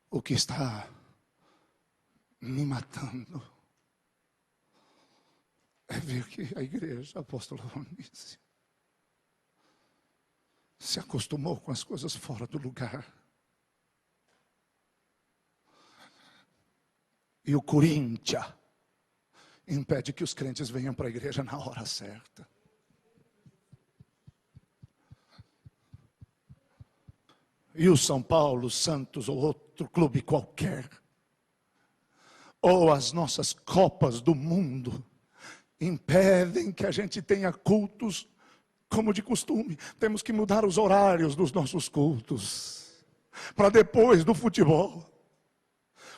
O que está me matando é ver que a igreja, apóstolo Ronise, se acostumou com as coisas fora do lugar. E o Corinthians impede que os crentes venham para a igreja na hora certa. E o São Paulo, Santos ou outro clube qualquer, ou as nossas copas do mundo, impedem que a gente tenha cultos como de costume. Temos que mudar os horários dos nossos cultos para depois do futebol.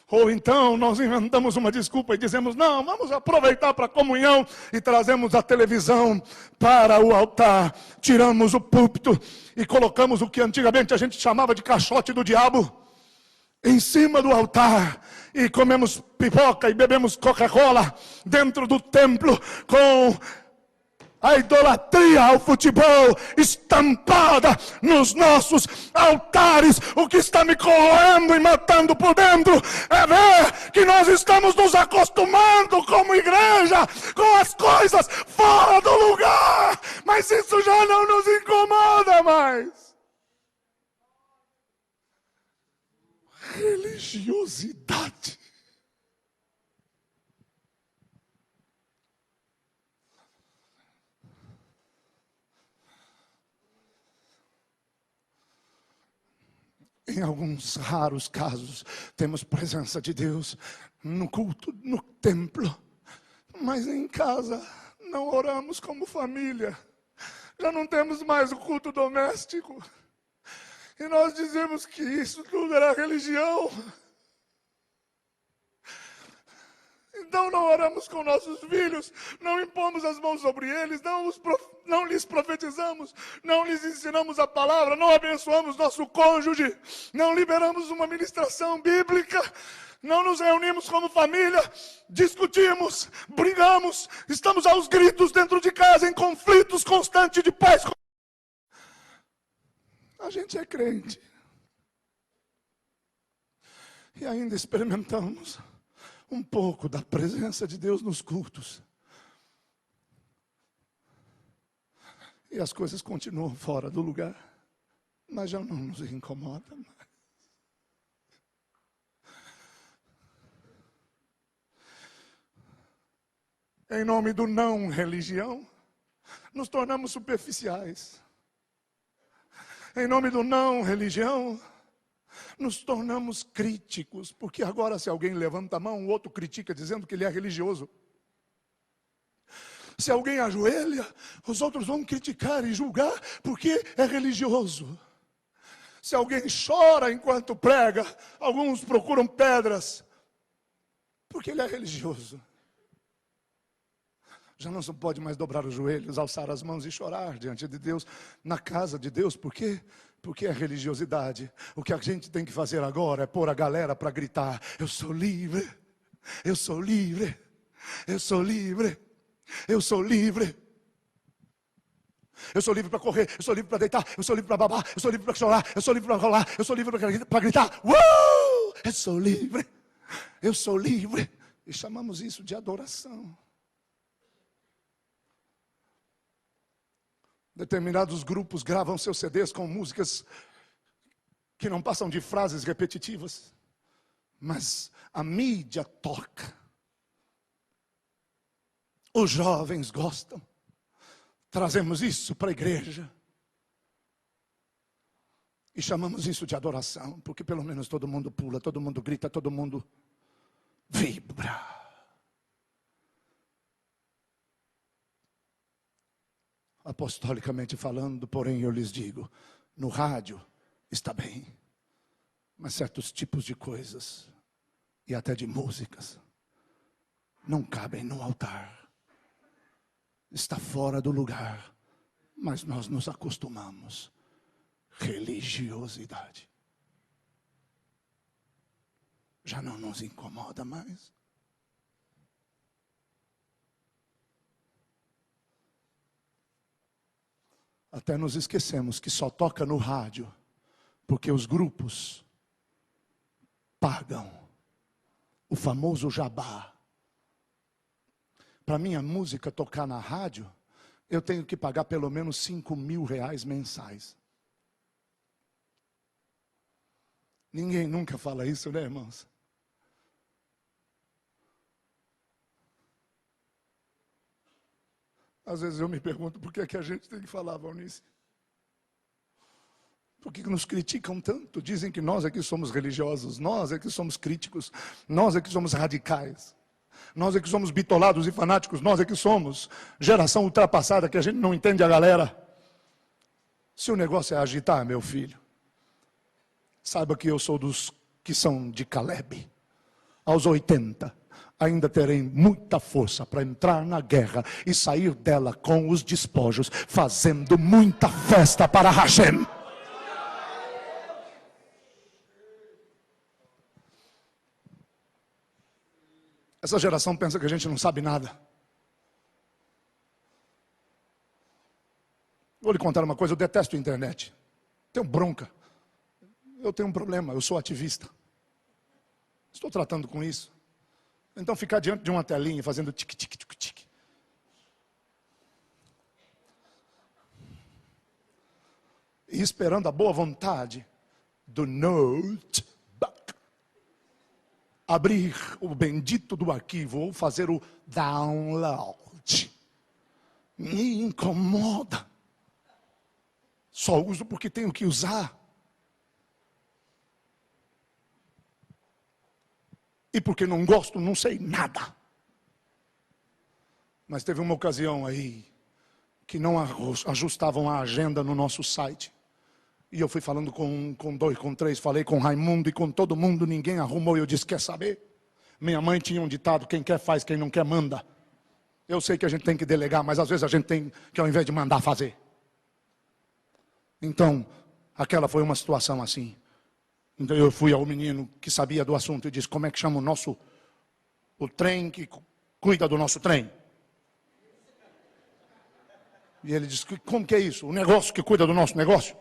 Ou então nós inventamos uma desculpa e dizemos: não, vamos aproveitar para a comunhão, e trazemos a televisão para o altar, tiramos o púlpito e colocamos o que antigamente a gente chamava de caixote do diabo em cima do altar, e comemos pipoca e bebemos Coca-Cola dentro do templo, com a idolatria ao futebol estampada nos nossos altares. O que está me corroendo e matando por dentro é ver que nós estamos nos acostumando como igreja com as coisas fora do lugar, mas isso já não nos incomoda mais. Religiosidade. Em alguns raros casos, temos presença de Deus no culto, no templo, mas em casa não oramos como família. Já não temos mais o culto doméstico. E nós dizemos que isso tudo era religião. Então não oramos com nossos filhos, não impomos as mãos sobre eles, não lhes profetizamos, não lhes ensinamos a palavra, não abençoamos nosso cônjuge, não liberamos uma ministração bíblica, não nos reunimos como família, discutimos, brigamos, estamos aos gritos dentro de casa, em conflitos constantes de pais. A gente é crente. E ainda experimentamos um pouco da presença de Deus nos cultos. E as coisas continuam fora do lugar, mas já não nos incomoda mais. Em nome do não religião, nos tornamos superficiais. Em nome do não religião, nos tornamos críticos, porque agora se alguém levanta a mão, o outro critica dizendo que ele é religioso. Se alguém ajoelha, os outros vão criticar e julgar porque é religioso. Se alguém chora enquanto prega, alguns procuram pedras porque ele é religioso. Já não se pode mais dobrar os joelhos, alçar as mãos e chorar diante de Deus, na casa de Deus. Por quê? Porque é religiosidade. O que a gente tem que fazer agora é pôr a galera para gritar: eu sou livre, eu sou livre, eu sou livre, eu sou livre. Eu sou livre para correr, eu sou livre para deitar, eu sou livre para babar, eu sou livre para chorar, eu sou livre para rolar, eu sou livre para gritar: eu sou livre, eu sou livre. E chamamos isso de adoração. Determinados grupos gravam seus CDs com músicas que não passam de frases repetitivas, mas a mídia toca. Os jovens gostam. Trazemos isso para a igreja e chamamos isso de adoração, porque pelo menos todo mundo pula, todo mundo grita, todo mundo vibra. Apostolicamente falando, porém eu lhes digo, no rádio está bem, mas certos tipos de coisas e até de músicas não cabem no altar. Está fora do lugar, mas nós nos acostumamos. Religiosidade já não nos incomoda mais. Até nos esquecemos que só toca no rádio porque os grupos pagam o famoso jabá. Para minha música tocar na rádio, eu tenho que pagar pelo menos R$5.000 mensais. Ninguém nunca fala isso, né, irmãos? Às vezes eu me pergunto por que é que a gente tem que falar, Valnice? Por que nos criticam tanto? Dizem que nós é que somos religiosos, nós é que somos críticos, nós é que somos radicais, nós é que somos bitolados e fanáticos, nós é que somos geração ultrapassada, que a gente não entende a galera. Se o negócio é agitar, meu filho, saiba que eu sou dos que são de Caleb. Aos 80, ainda terei muita força para entrar na guerra e sair dela com os despojos, fazendo muita festa para Hashem. Essa geração pensa que a gente não sabe nada. Vou lhe contar uma coisa, eu detesto a internet. Tenho bronca. Eu tenho um problema, eu sou ativista. Estou tratando com isso. Então ficar diante de uma telinha fazendo tic-tic-tic-tic. E esperando a boa vontade do notebook abrir o bendito do arquivo ou fazer o download. Me incomoda. Só uso porque tenho que usar. E porque não gosto, não sei nada. Mas teve uma ocasião aí que não ajustavam a agenda no nosso site. E eu fui falando com dois, com três, falei com Raimundo e com todo mundo, ninguém arrumou. E eu disse, quer saber? Minha mãe tinha um ditado, quem quer faz, quem não quer manda. Eu sei que a gente tem que delegar, mas às vezes a gente tem que, ao invés de mandar, fazer. Então, aquela foi uma situação assim. Então eu fui ao menino que sabia do assunto e disse, como é que chama o trem que cuida do nosso trem? E ele disse, como que é isso? O negócio que cuida do nosso negócio?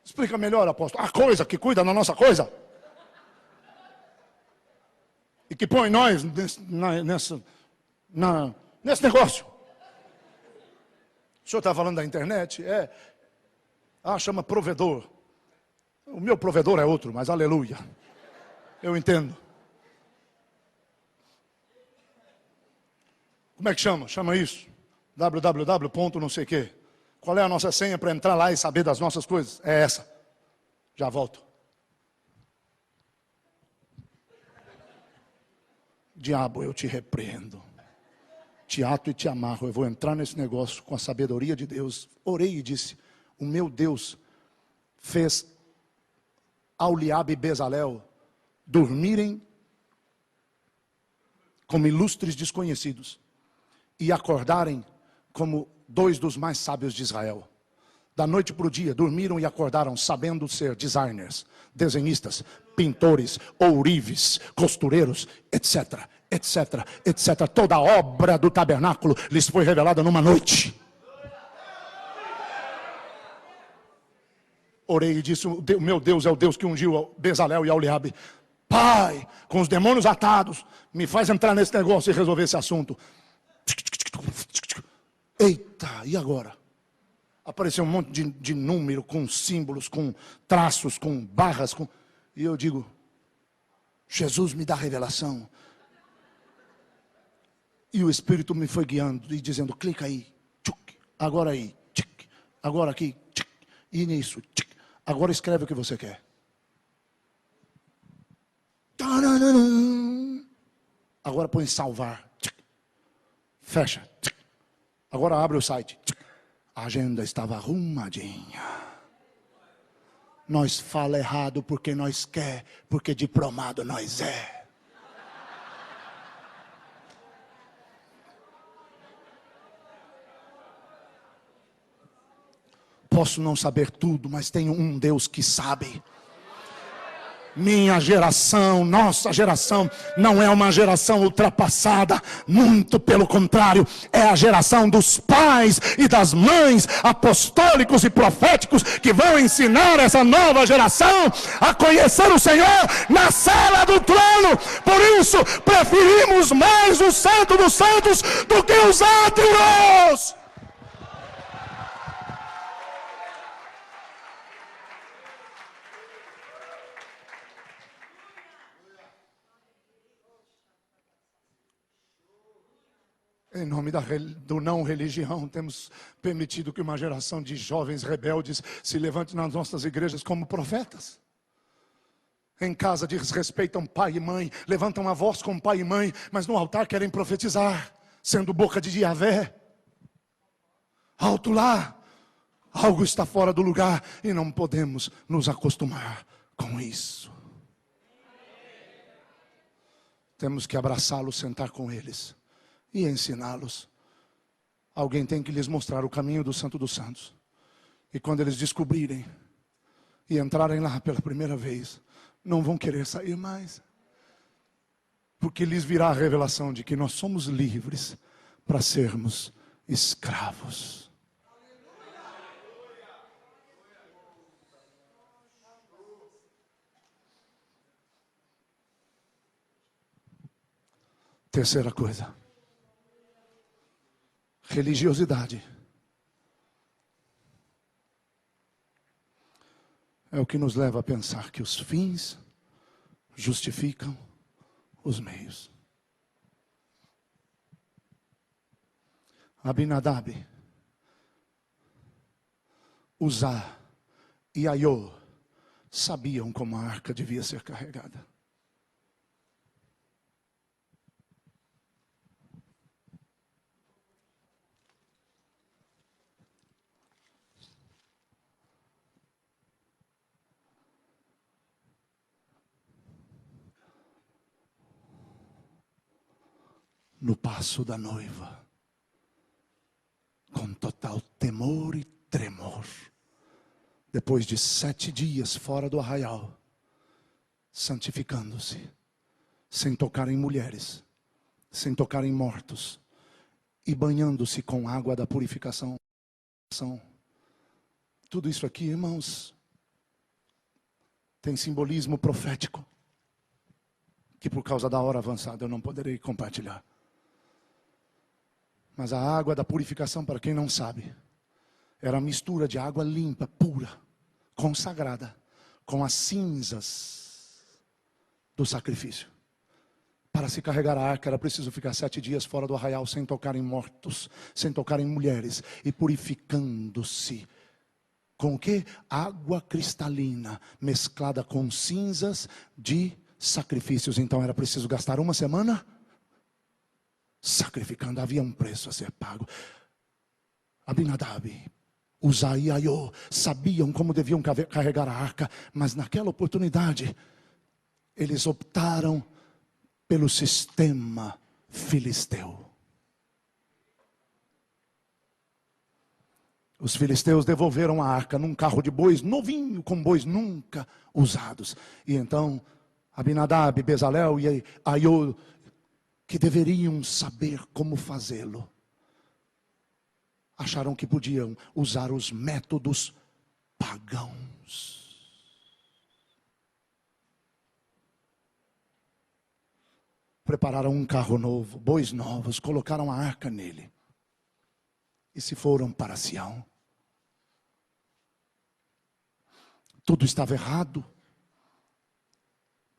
Explica melhor, apóstolo. A coisa que cuida da nossa coisa. E que põe nós nesse negócio. O senhor está falando da internet? Chama provedor. O meu provedor é outro, mas aleluia. Eu entendo. Como é que chama? Chama isso. www. não sei o quê. Qual é a nossa senha para entrar lá e saber das nossas coisas? É essa. Já volto. Diabo, eu te repreendo. Te ato e te amarro. Eu vou entrar nesse negócio com a sabedoria de Deus. Orei e disse: o meu Deus fez Aholiabe e Bezalel dormirem como ilustres desconhecidos e acordarem como dois dos mais sábios de Israel. Da noite para o dia, dormiram e acordaram sabendo ser designers, desenhistas, pintores, ourives, costureiros, etc, etc, etc. Toda a obra do tabernáculo lhes foi revelada numa noite. Orei e disse: o meu Deus é o Deus que ungiu Bezalel e Aholiabe. Pai, com os demônios atados, me faz entrar nesse negócio e resolver esse assunto. Eita, e agora? Apareceu um monte de número, com símbolos, com traços, com barras. E eu digo: Jesus me dá revelação. E o Espírito me foi guiando e dizendo: clica aí, tchuc, agora aí, tchic, agora aqui, tchic, e nisso, tchic, agora escreve o que você quer. Agora põe salvar, tchic, fecha, tchic, agora abre o site, tchic. A agenda estava arrumadinha. Nós fala errado porque nós quer, porque diplomado nós é. Posso não saber tudo, mas tenho um Deus que sabe. Minha geração, nossa geração, não é uma geração ultrapassada, muito pelo contrário, é a geração dos pais e das mães apostólicos e proféticos que vão ensinar essa nova geração a conhecer o Senhor na sala do trono. Por isso, preferimos mais o Santo dos Santos do que os átrios. Em nome do não religião, temos permitido que uma geração de jovens rebeldes se levante nas nossas igrejas como profetas. Em casa desrespeitam pai e mãe, levantam a voz com pai e mãe, mas no altar querem profetizar, sendo boca de Yahvé. Alto lá, algo está fora do lugar e não podemos nos acostumar com isso. Temos que abraçá-los, sentar com eles e ensiná-los. Alguém tem que lhes mostrar o caminho do Santo dos Santos. E quando eles descobrirem e entrarem lá pela primeira vez, não vão querer sair mais. Porque lhes virá a revelação de que nós somos livres para sermos escravos. Terceira coisa. Religiosidade é o que nos leva a pensar que os fins justificam os meios. Abinadab, Uzá e Aiô sabiam como a arca devia ser carregada. No passo da noiva, com total temor e tremor, depois de 7 dias fora do arraial, santificando-se, sem tocar em mulheres, sem tocar em mortos, e banhando-se com água da purificação. Tudo isso aqui, irmãos, tem simbolismo profético, que por causa da hora avançada eu não poderei compartilhar. Mas a água da purificação, para quem não sabe, era a mistura de água limpa, pura, consagrada, com as cinzas do sacrifício. Para se carregar a arca era preciso ficar 7 dias fora do arraial, sem tocar em mortos, sem tocar em mulheres, e purificando-se. Com o quê? Água cristalina, mesclada com cinzas de sacrifícios. Então era preciso gastar 1 semana sacrificando. Havia um preço a ser pago. Abinadab, Uzai e Aiô sabiam como deviam carregar a arca, mas naquela oportunidade eles optaram pelo sistema filisteu. Os filisteus devolveram a arca num carro de bois novinho, com bois nunca usados. E então Abinadab, Bezalel e Aiô, que deveriam saber como fazê-lo, acharam que podiam usar os métodos pagãos. Prepararam um carro novo, bois novos, colocaram a arca nele e se foram para Sião. Tudo estava errado.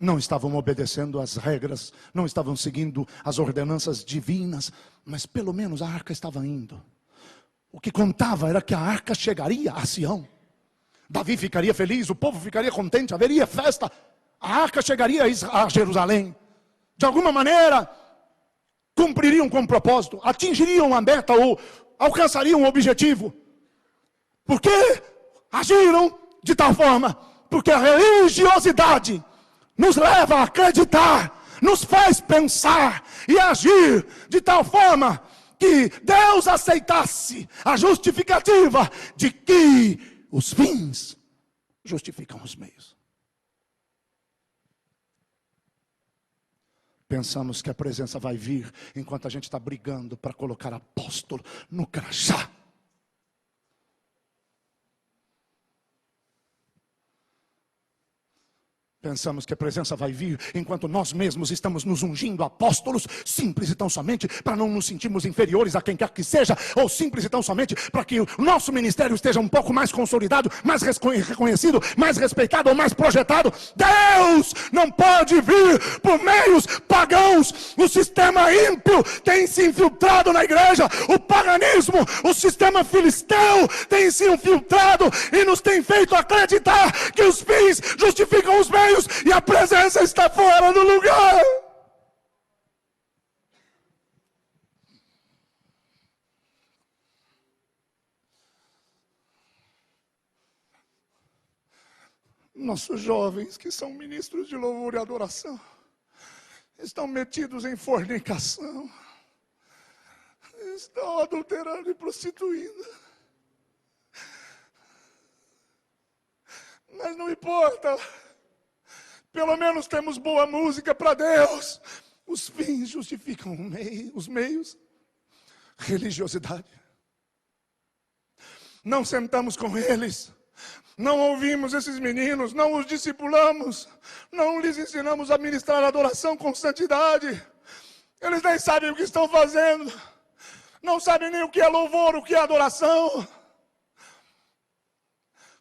Não estavam obedecendo às regras, não estavam seguindo as ordenanças divinas, mas pelo menos a arca estava indo. O que contava era que a arca chegaria a Sião. Davi ficaria feliz, o povo ficaria contente, haveria festa. A arca chegaria a Jerusalém. De alguma maneira, cumpririam com o propósito, atingiriam a meta ou alcançariam o objetivo. Por que agiram de tal forma? Porque a religiosidade nos leva a acreditar, nos faz pensar e agir de tal forma que Deus aceitasse a justificativa de que os fins justificam os meios. Pensamos que a presença vai vir enquanto a gente está brigando para colocar apóstolo no crachá. Pensamos que a presença vai vir enquanto nós mesmos estamos nos ungindo apóstolos, simples e tão somente para não nos sentirmos inferiores a quem quer que seja, ou simples e tão somente para que o nosso ministério esteja um pouco mais consolidado, mais reconhecido, mais respeitado ou mais projetado. Deus não pode vir por meios pagãos. O sistema ímpio tem se infiltrado na igreja, o paganismo, o sistema filisteu tem se infiltrado e nos tem feito acreditar que os fins justificam os meios. E a presença está fora do lugar. Nossos jovens que são ministros de louvor e adoração estão metidos em fornicação, estão adulterando e prostituindo. Mas não importa. Pelo menos temos boa música para Deus. Os fins justificam os meios. Religiosidade. Não sentamos com eles. Não ouvimos esses meninos. Não os discipulamos. Não lhes ensinamos a ministrar adoração com santidade. Eles nem sabem o que estão fazendo. Não sabem nem o que é louvor, o que é adoração.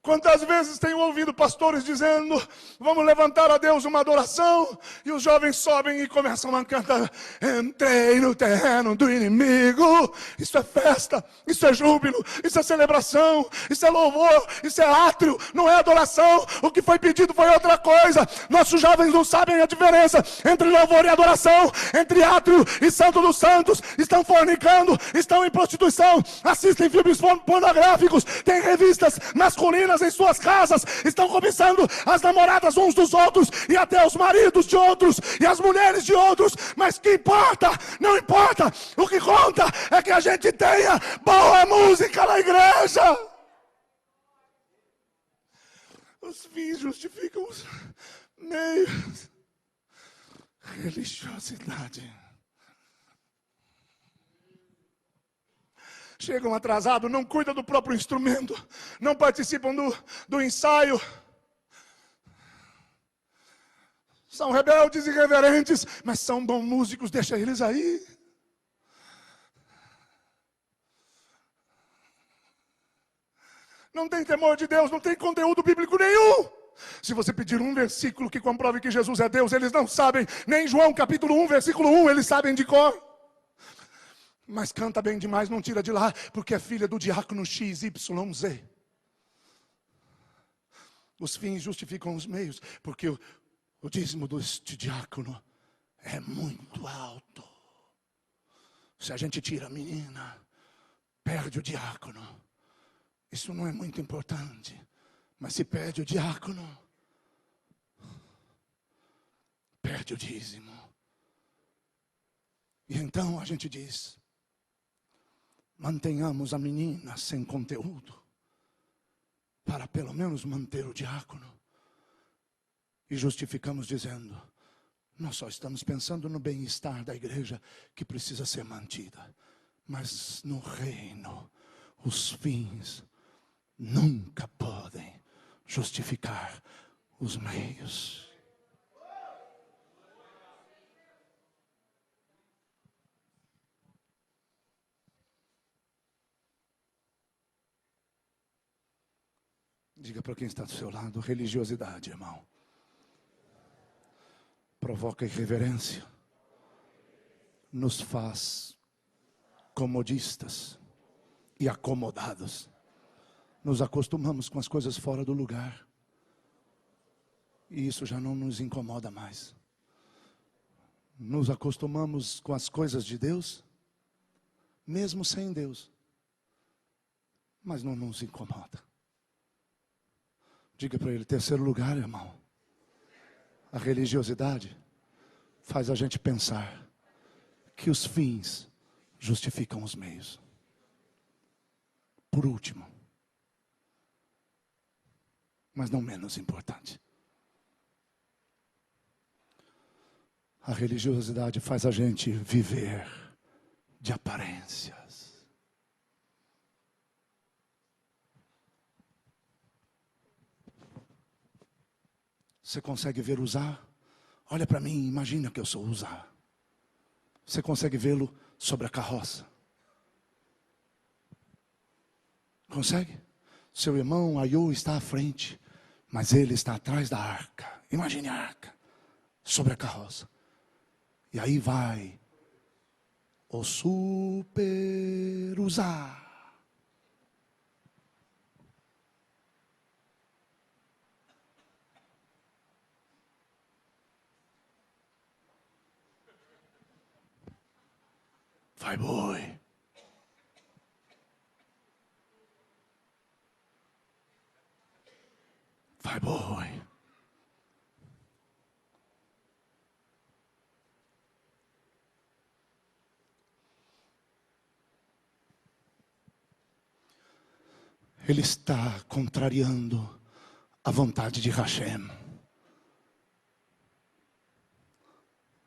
Quantas vezes tenho ouvido pastores dizendo: vamos levantar a Deus uma adoração, e os jovens sobem e começam a cantar: entrei no terreno do inimigo. Isso é festa, isso é júbilo, isso é celebração, isso é louvor, isso é átrio, não é adoração. O que foi pedido foi outra coisa. Nossos jovens não sabem a diferença entre louvor e adoração, entre átrio e santo dos santos. Estão fornicando, estão em prostituição, assistem filmes pornográficos, têm revistas masculinas em suas casas, estão cobiçando as namoradas uns dos outros e até os maridos de outros e as mulheres de outros. Mas que importa? Não importa. O que conta é que a gente tenha boa música na igreja. Os fins justificam os meios. Religiosidade. Chegam atrasados, não cuidam do próprio instrumento, não participam do ensaio. São rebeldes e irreverentes, mas são bons músicos, deixa eles aí. Não tem temor de Deus, não tem conteúdo bíblico nenhum. Se você pedir um versículo que comprove que Jesus é Deus, eles não sabem. Nem João capítulo 1, versículo 1, eles sabem de cor. Mas canta bem demais, não tira de lá, porque é filha do diácono XYZ. Os fins justificam os meios, porque o dízimo deste diácono é muito alto. Se a gente tira a menina, perde o diácono. Isso não é muito importante. Mas se perde o diácono, perde o dízimo. E então a gente diz, mantenhamos a menina sem conteúdo, para pelo menos manter o diácono. E justificamos dizendo, nós só estamos pensando no bem-estar da igreja que precisa ser mantida. Mas no reino, os fins nunca podem justificar os meios. Diga para quem está do seu lado, religiosidade, irmão, provoca irreverência, nos faz comodistas e acomodados. Nos acostumamos com as coisas fora do lugar. E isso já não nos incomoda mais. Nos acostumamos com as coisas de Deus, mesmo sem Deus. Mas não nos incomoda. Diga para ele, terceiro lugar, irmão. A religiosidade faz a gente pensar que os fins justificam os meios. Por último, mas não menos importante, a religiosidade faz a gente viver de aparências. Você consegue ver Uzá? Olha para mim, imagina que eu sou Uzá. Você consegue vê-lo sobre a carroça? Consegue? Seu irmão Aiô está à frente, mas ele está atrás da arca. Imagine a arca sobre a carroça. E aí vai o super Uzá. Vai, boi. Vai, boi. Ele está contrariando a vontade de Hashem.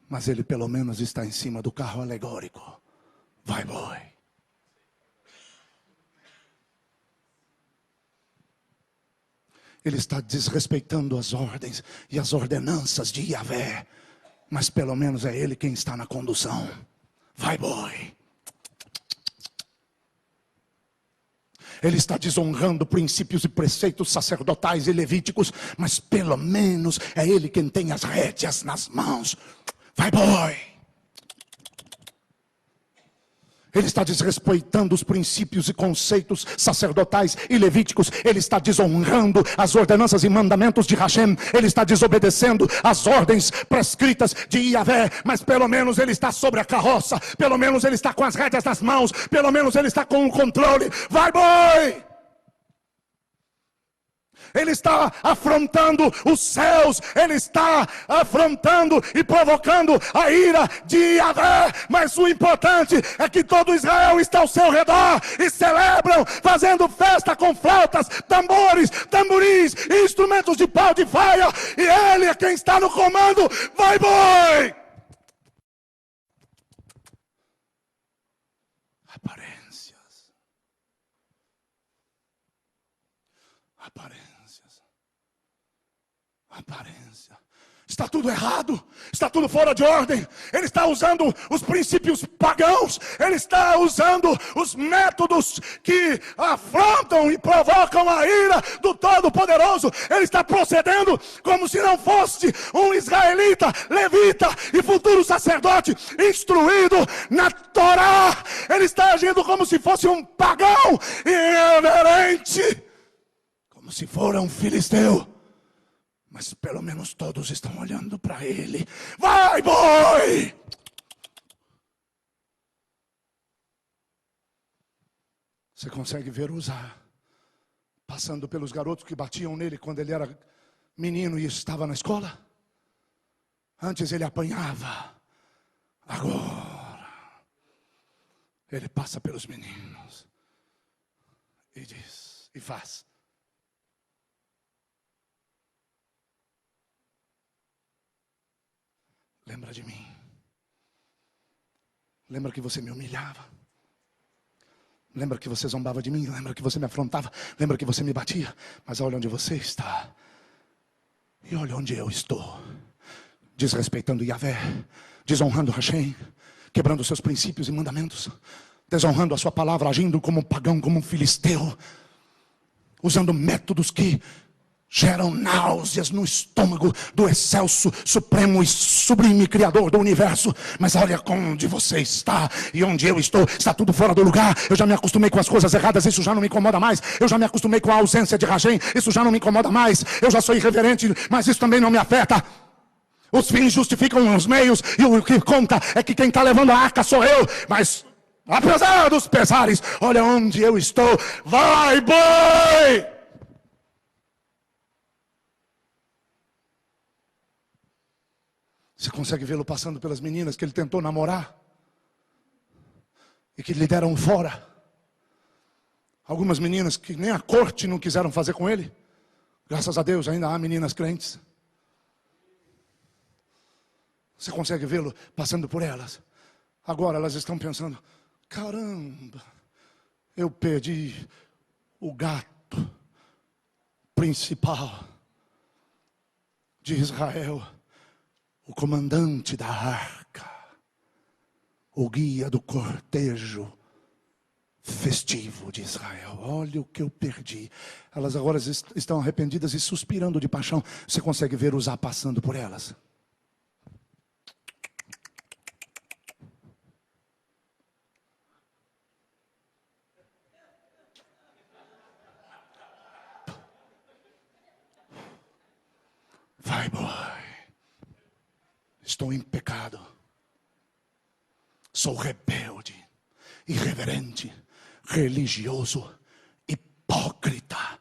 Mas ele pelo menos está em cima do carro alegórico. Vai, boi. Ele está desrespeitando as ordens e as ordenanças de Yahvé. Mas pelo menos é ele quem está na condução. Vai, boi. Ele está desonrando princípios e preceitos sacerdotais e levíticos, mas pelo menos é ele quem tem as rédeas nas mãos. Vai, boi. Ele está desrespeitando os princípios e conceitos sacerdotais e levíticos. Ele está desonrando as ordenanças e mandamentos de Hashem. Ele está desobedecendo as ordens prescritas de Yahvé. Mas pelo menos ele está sobre a carroça. Pelo menos ele está com as rédeas nas mãos. Pelo menos ele está com o controle. Vai, boi! Ele está afrontando os céus, ele está afrontando e provocando a ira de Yahvé. Mas o importante é que todo Israel está ao seu redor e celebram, fazendo festa com flautas, tambores, tamboris e instrumentos de pau de faia. E ele é quem está no comando. Vai, boi! Aparências. Aparência. Está tudo errado, está tudo fora de ordem. Ele está usando os princípios pagãos, ele está usando os métodos que afrontam e provocam a ira do Todo-Poderoso. Ele está procedendo como se não fosse um israelita, levita e futuro sacerdote instruído na Torá. Ele está agindo como se fosse um pagão irreverente, como se fora um filisteu. Mas pelo menos todos estão olhando para ele. Vai, boi! Você consegue ver Uzá passando pelos garotos que batiam nele quando ele era menino e estava na escola? Antes ele apanhava. Agora ele passa pelos meninos e diz, e faz. Lembra de mim. Lembra que você me humilhava. Lembra que você zombava de mim. Lembra que você me afrontava. Lembra que você me batia. Mas olha onde você está. E olha onde eu estou. Desrespeitando Yahvé. Desonrando Hashem. Quebrando seus princípios e mandamentos. Desonrando a sua palavra. Agindo como um pagão, como um filisteu. Usando métodos que geram náuseas no estômago do excelso, supremo e sublime Criador do universo. Mas olha onde você está e onde eu estou. Está tudo fora do lugar. Eu já me acostumei com as coisas erradas. Isso já não me incomoda mais. Eu já me acostumei com a ausência de Hashem. Isso já não me incomoda mais. Eu já sou irreverente, mas isso também não me afeta. Os fins justificam os meios. E o que conta é que quem está levando a arca sou eu. Mas apesar dos pesares, olha onde eu estou. Vai, boi! Você consegue vê-lo passando pelas meninas que ele tentou namorar e que lhe deram fora. Algumas meninas que nem a corte não quiseram fazer com ele. Graças a Deus ainda há meninas crentes. Você consegue vê-lo passando por elas. Agora elas estão pensando, caramba, eu perdi o gato principal de Israel. O comandante da arca, o guia do cortejo festivo de Israel. Olha o que eu perdi. Elas agora estão arrependidas e suspirando de paixão. Você consegue ver Uzá passando por elas? Vai, boy. Estou em pecado. Sou rebelde, irreverente, religioso, hipócrita.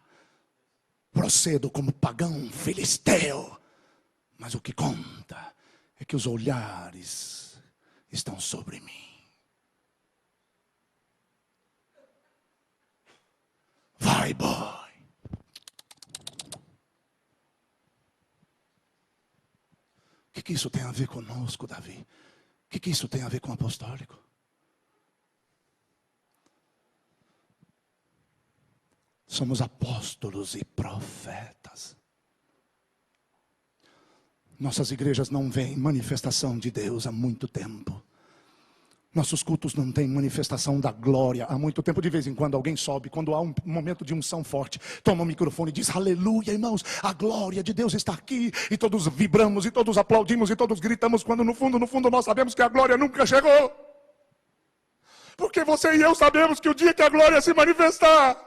Procedo como pagão filisteu. Mas o que conta é que os olhares estão sobre mim. Vai, boy. O que isso tem a ver conosco, Davi? O que isso tem a ver com o apostólico? Somos apóstolos e profetas. Nossas igrejas não veem manifestação de Deus há muito tempo. Nossos cultos não têm manifestação da glória há muito tempo. De vez em quando alguém sobe, quando há um momento de unção forte, toma o microfone e diz, aleluia, irmãos, a glória de Deus está aqui. E todos vibramos, e todos aplaudimos, e todos gritamos, quando no fundo nós sabemos que a glória nunca chegou. Porque você e eu sabemos que o dia que a glória se manifestar,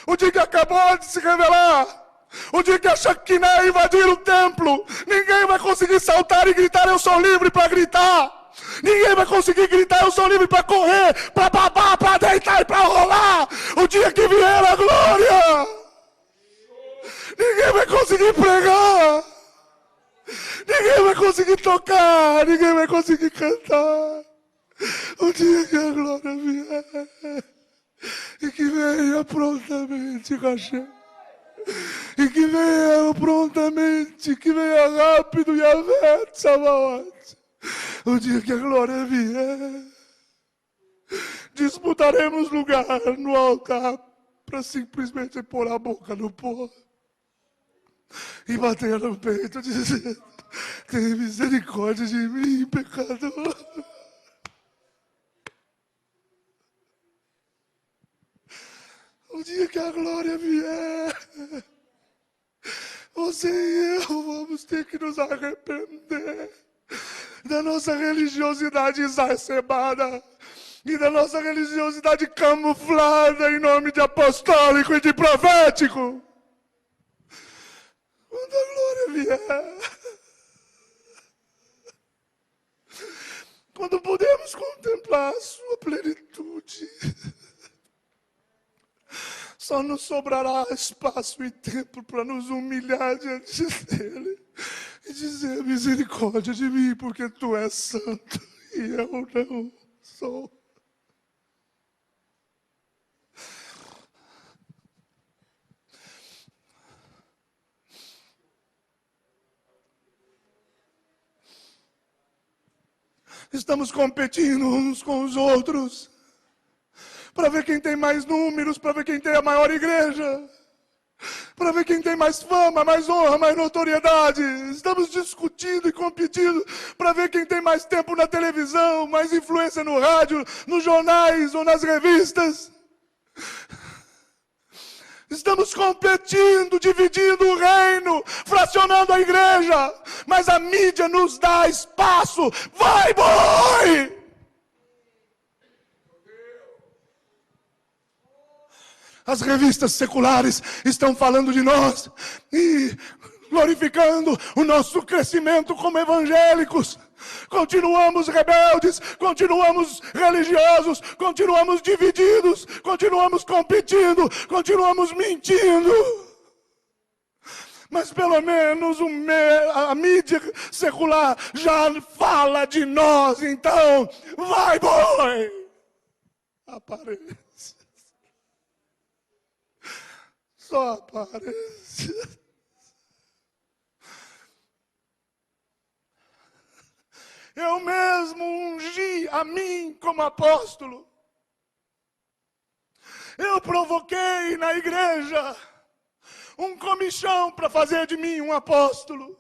o dia que acabou de se revelar, o dia que a Shekinah invadir o templo, ninguém vai conseguir saltar e gritar, eu sou livre para gritar. Ninguém vai conseguir gritar, eu sou livre para correr, para babar, para deitar e para rolar. O dia que vier a glória, ninguém vai conseguir pregar, ninguém vai conseguir tocar, ninguém vai conseguir cantar. O dia que a glória vier, e que venha prontamente, Hashem, e que venha prontamente, que venha rápido, Yahvé Tsabaoth. O dia que a glória vier, disputaremos lugar no altar para simplesmente pôr a boca no pó e bater no peito dizendo, tem misericórdia de mim, pecador. O dia que a glória vier, você e eu vamos ter que nos arrepender da nossa religiosidade exacerbada e da nossa religiosidade camuflada em nome de apostólico e de profético. Quando a glória vier, quando podemos contemplar a sua plenitude, só nos sobrará espaço e tempo para nos humilhar diante dele e dizer: misericórdia de mim, porque tu és santo e eu não sou. Estamos competindo uns com os outros para ver quem tem mais números, para ver quem tem a maior igreja, para ver quem tem mais fama, mais honra, mais notoriedade. Estamos discutindo e competindo para ver quem tem mais tempo na televisão, mais influência no rádio, nos jornais ou nas revistas. Estamos competindo, dividindo o reino, fracionando a igreja, mas a mídia nos dá espaço. Vai, boi! As revistas seculares estão falando de nós e glorificando o nosso crescimento como evangélicos. Continuamos rebeldes, continuamos religiosos, continuamos divididos, continuamos competindo, continuamos mentindo. Mas pelo menos a mídia secular já fala de nós, então vai, boi! Aparece. Só aparece. Eu mesmo ungi a mim como apóstolo. Eu provoquei na igreja um comichão para fazer de mim um apóstolo.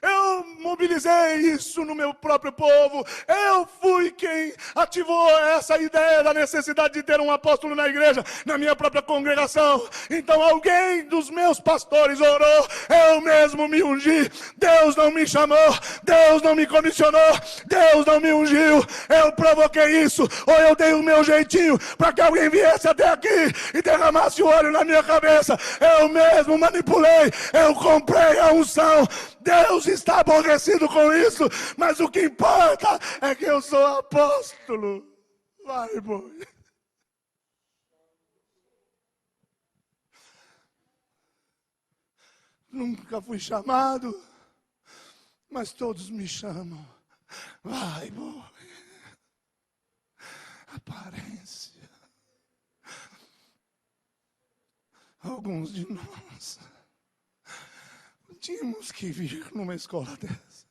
Eu mobilizei isso no meu próprio povo. Eu fui quem ativou essa ideia da necessidade de ter um apóstolo na igreja, na minha própria congregação. Então alguém dos meus pastores orou, eu mesmo me ungi. Deus não me chamou, Deus não me comissionou, Deus não me ungiu. Eu provoquei isso, ou eu dei o meu jeitinho para que alguém viesse até aqui e derramasse o óleo na minha cabeça. Eu mesmo manipulei, eu comprei a unção. Deus está aborrecido com isso, mas o que importa é que eu sou apóstolo. Vai, boi. Nunca fui chamado, mas todos me chamam. Vai, boi. Aparência. Alguns de nós tínhamos que vir numa escola dessa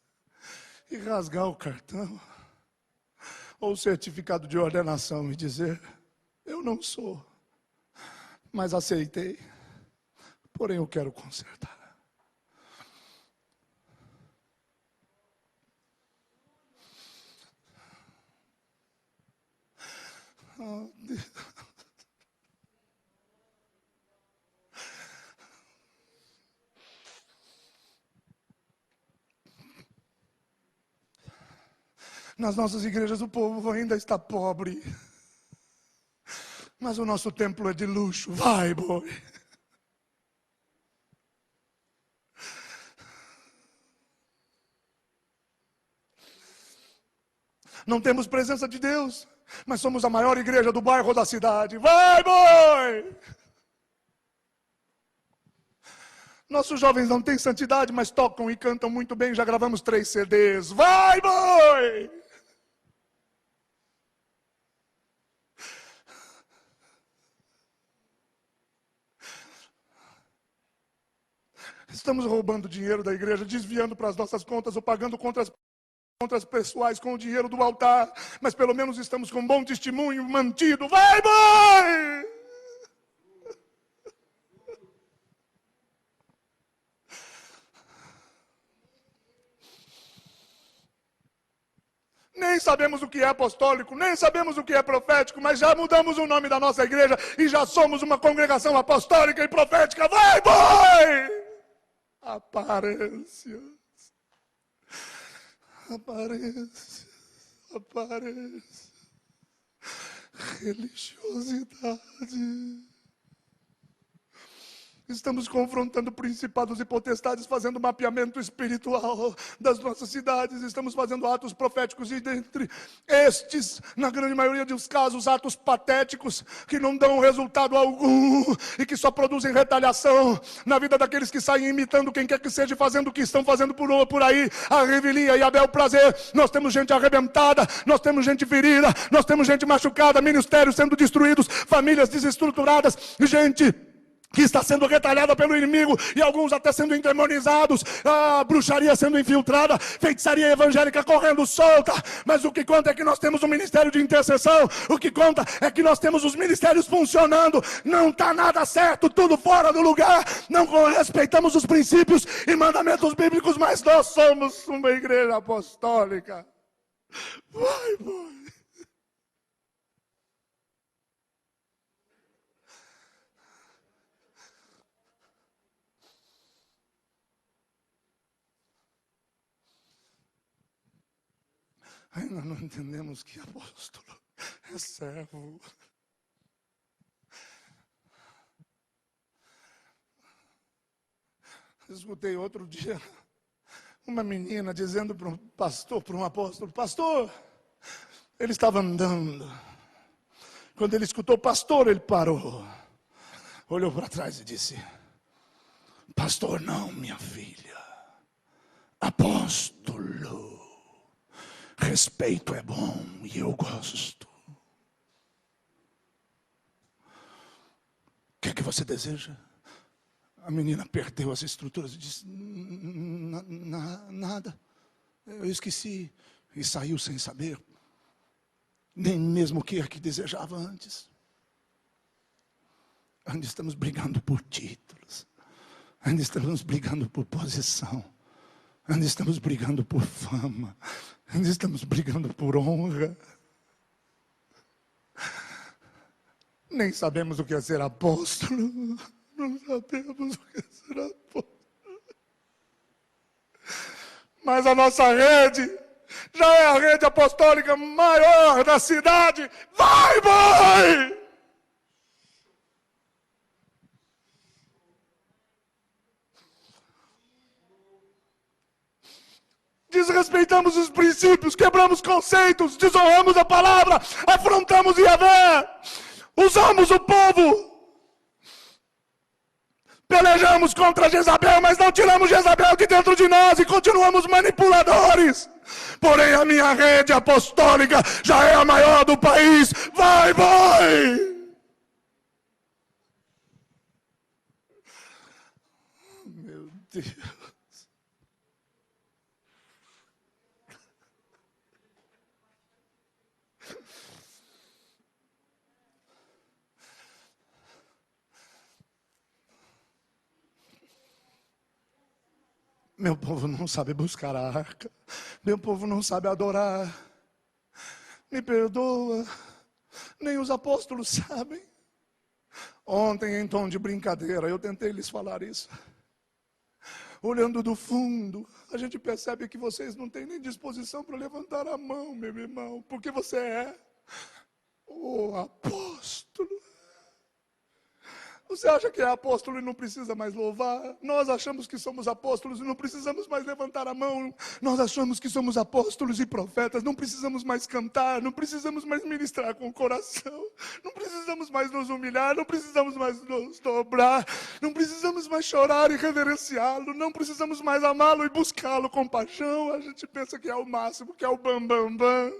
e rasgar o cartão ou o certificado de ordenação e dizer: eu não sou, mas aceitei, porém eu quero consertar. Oh, Deus. Nas nossas igrejas o povo ainda está pobre, mas o nosso templo é de luxo. Vai, boi. Não temos presença de Deus, mas somos a maior igreja do bairro ou da cidade. Vai, boi! Nossos jovens não têm santidade, mas tocam e cantam muito bem. Já gravamos 3 CDs. Vai, boi! Estamos roubando dinheiro da igreja, desviando para as nossas contas ou pagando contas pessoais com o dinheiro do altar, mas pelo menos estamos com um bom testemunho mantido. Vai, boi! sabemos o que é apostólico, nem sabemos o que é profético, mas já mudamos o nome da nossa igreja e já somos uma congregação apostólica e profética. Vai, vai! Aparências, aparências, aparências, religiosidade. Estamos confrontando principados e potestades, fazendo mapeamento espiritual das nossas cidades. Estamos fazendo atos proféticos e dentre estes, na grande maioria dos casos, atos patéticos que não dão resultado algum e que só produzem retaliação na vida daqueles que saem imitando quem quer que seja, fazendo o que estão fazendo por aí, a revelia e a bel prazer. Nós temos gente arrebentada, nós temos gente ferida, nós temos gente machucada, ministérios sendo destruídos, famílias desestruturadas, gente que está sendo retalhada pelo inimigo, e alguns até sendo endemonizados, a bruxaria sendo infiltrada, feitiçaria evangélica correndo solta. Mas o que conta é que nós temos um ministério de intercessão, o que conta é que nós temos os ministérios funcionando. Não está nada certo, tudo fora do lugar, não respeitamos os princípios e mandamentos bíblicos, mas nós somos uma igreja apostólica. Vai, vai. Ainda não entendemos que apóstolo é servo. Escutei outro dia uma menina dizendo para um pastor, para um apóstolo: pastor, ele estava andando. Quando ele escutou pastor, ele parou, olhou para trás e disse: pastor não, minha filha, apóstolo. Respeito é bom e eu gosto. O que é que você deseja? A menina perdeu as estruturas e disse: nada, eu esqueci. E saiu sem saber, nem mesmo o que é que desejava antes. Ainda estamos brigando por títulos, ainda estamos brigando por posição, ainda estamos brigando por fama, ainda estamos brigando por honra. Nem sabemos o que é ser apóstolo. Não sabemos o que é ser apóstolo. Mas a nossa rede já é a rede apostólica maior da cidade. Vai, vai! Desrespeitamos os princípios, quebramos conceitos, desonramos a palavra, afrontamos Yahvé, usamos o povo, pelejamos contra Jezabel, mas não tiramos Jezabel de dentro de nós e continuamos manipuladores. Porém, a minha rede apostólica já é a maior do país. Vai, vai! Meu Deus. Meu povo não sabe buscar a arca. Meu povo não sabe adorar. Me perdoa. Nem os apóstolos sabem. Ontem, em tom de brincadeira, eu tentei lhes falar isso. Olhando do fundo, a gente percebe que vocês não têm nem disposição para levantar a mão, meu irmão. Porque você é o apóstolo. Você acha que é apóstolo e não precisa mais louvar? Nós achamos que somos apóstolos e não precisamos mais levantar a mão. Nós achamos que somos apóstolos e profetas, não precisamos mais cantar, não precisamos mais ministrar com o coração, não precisamos mais nos humilhar, não precisamos mais nos dobrar, não precisamos mais chorar e reverenciá-lo, não precisamos mais amá-lo e buscá-lo com paixão. A gente pensa que é o máximo, que é o bam, bam, bam.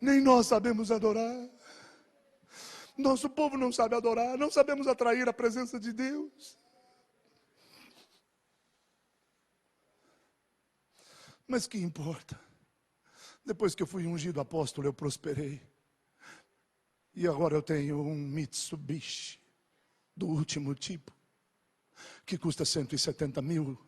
Nem nós sabemos adorar. Nosso povo não sabe adorar, não sabemos atrair a presença de Deus. Mas que importa? Depois que eu fui ungido apóstolo, eu prosperei. E agora eu tenho um Mitsubishi do último tipo, que custa R$170 mil.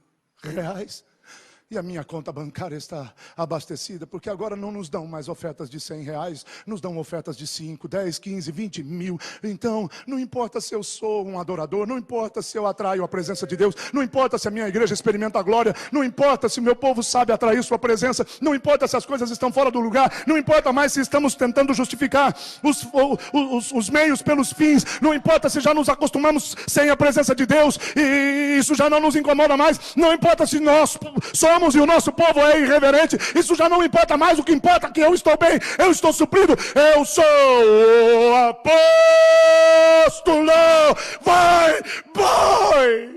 E a minha conta bancária está abastecida, porque agora não nos dão mais ofertas de R$100, nos dão ofertas de 5, 10, 15, 20 mil. Então, não importa se eu sou um adorador, não importa se eu atraio a presença de Deus, não importa se a minha igreja experimenta a glória, não importa se o meu povo sabe atrair sua presença, não importa se as coisas estão fora do lugar, não importa mais se estamos tentando justificar os meios pelos fins, não importa se já nos acostumamos sem a presença de Deus, e isso já não nos incomoda mais, não importa se nós somos e o nosso povo é irreverente, isso já não importa mais, o que importa é que eu estou bem, eu estou suprido, eu sou o apóstolo, vai, boy!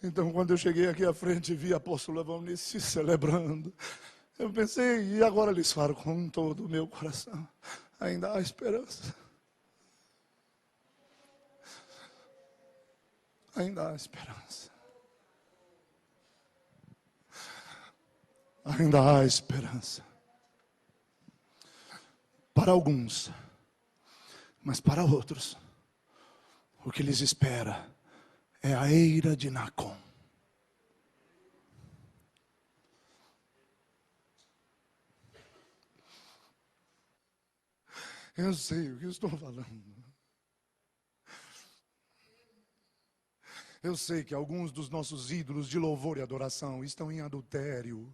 Então, quando eu cheguei aqui à frente e vi o apóstolo Eunice celebrando, eu pensei, e agora lhes falo com todo o meu coração, ainda há esperança. Ainda há esperança. Ainda há esperança. Para alguns, mas para outros, o que lhes espera é a eira de Nacon. Eu sei o que eu estou falando. Eu sei que alguns dos nossos ídolos de louvor e adoração estão em adultério.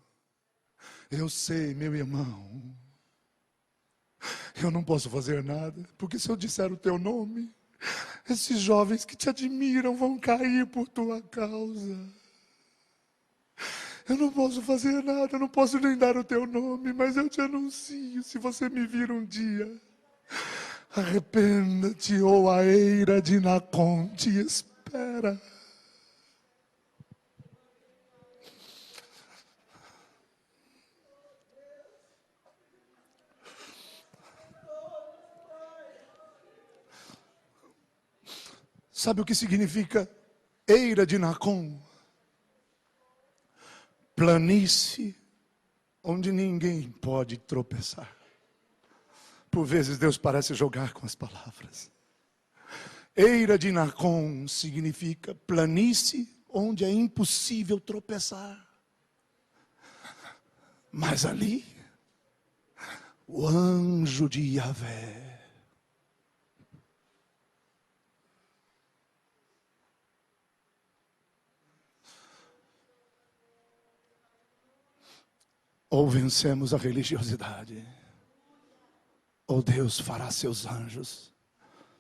Eu sei, meu irmão. Eu não posso fazer nada, porque se eu disser o teu nome, esses jovens que te admiram vão cair por tua causa. Eu não posso fazer nada, eu não posso nem dar o teu nome, mas eu te anuncio, se você me vir um dia, arrependa-te ou a eira de Nacon te espera. Sabe o que significa eira de Nacon? Planície onde ninguém pode tropeçar. Por vezes Deus parece jogar com as palavras. Eira de Nacon significa planície onde é impossível tropeçar. Mas ali, o anjo de Yahvé ou vencemos a religiosidade, ou Deus fará seus anjos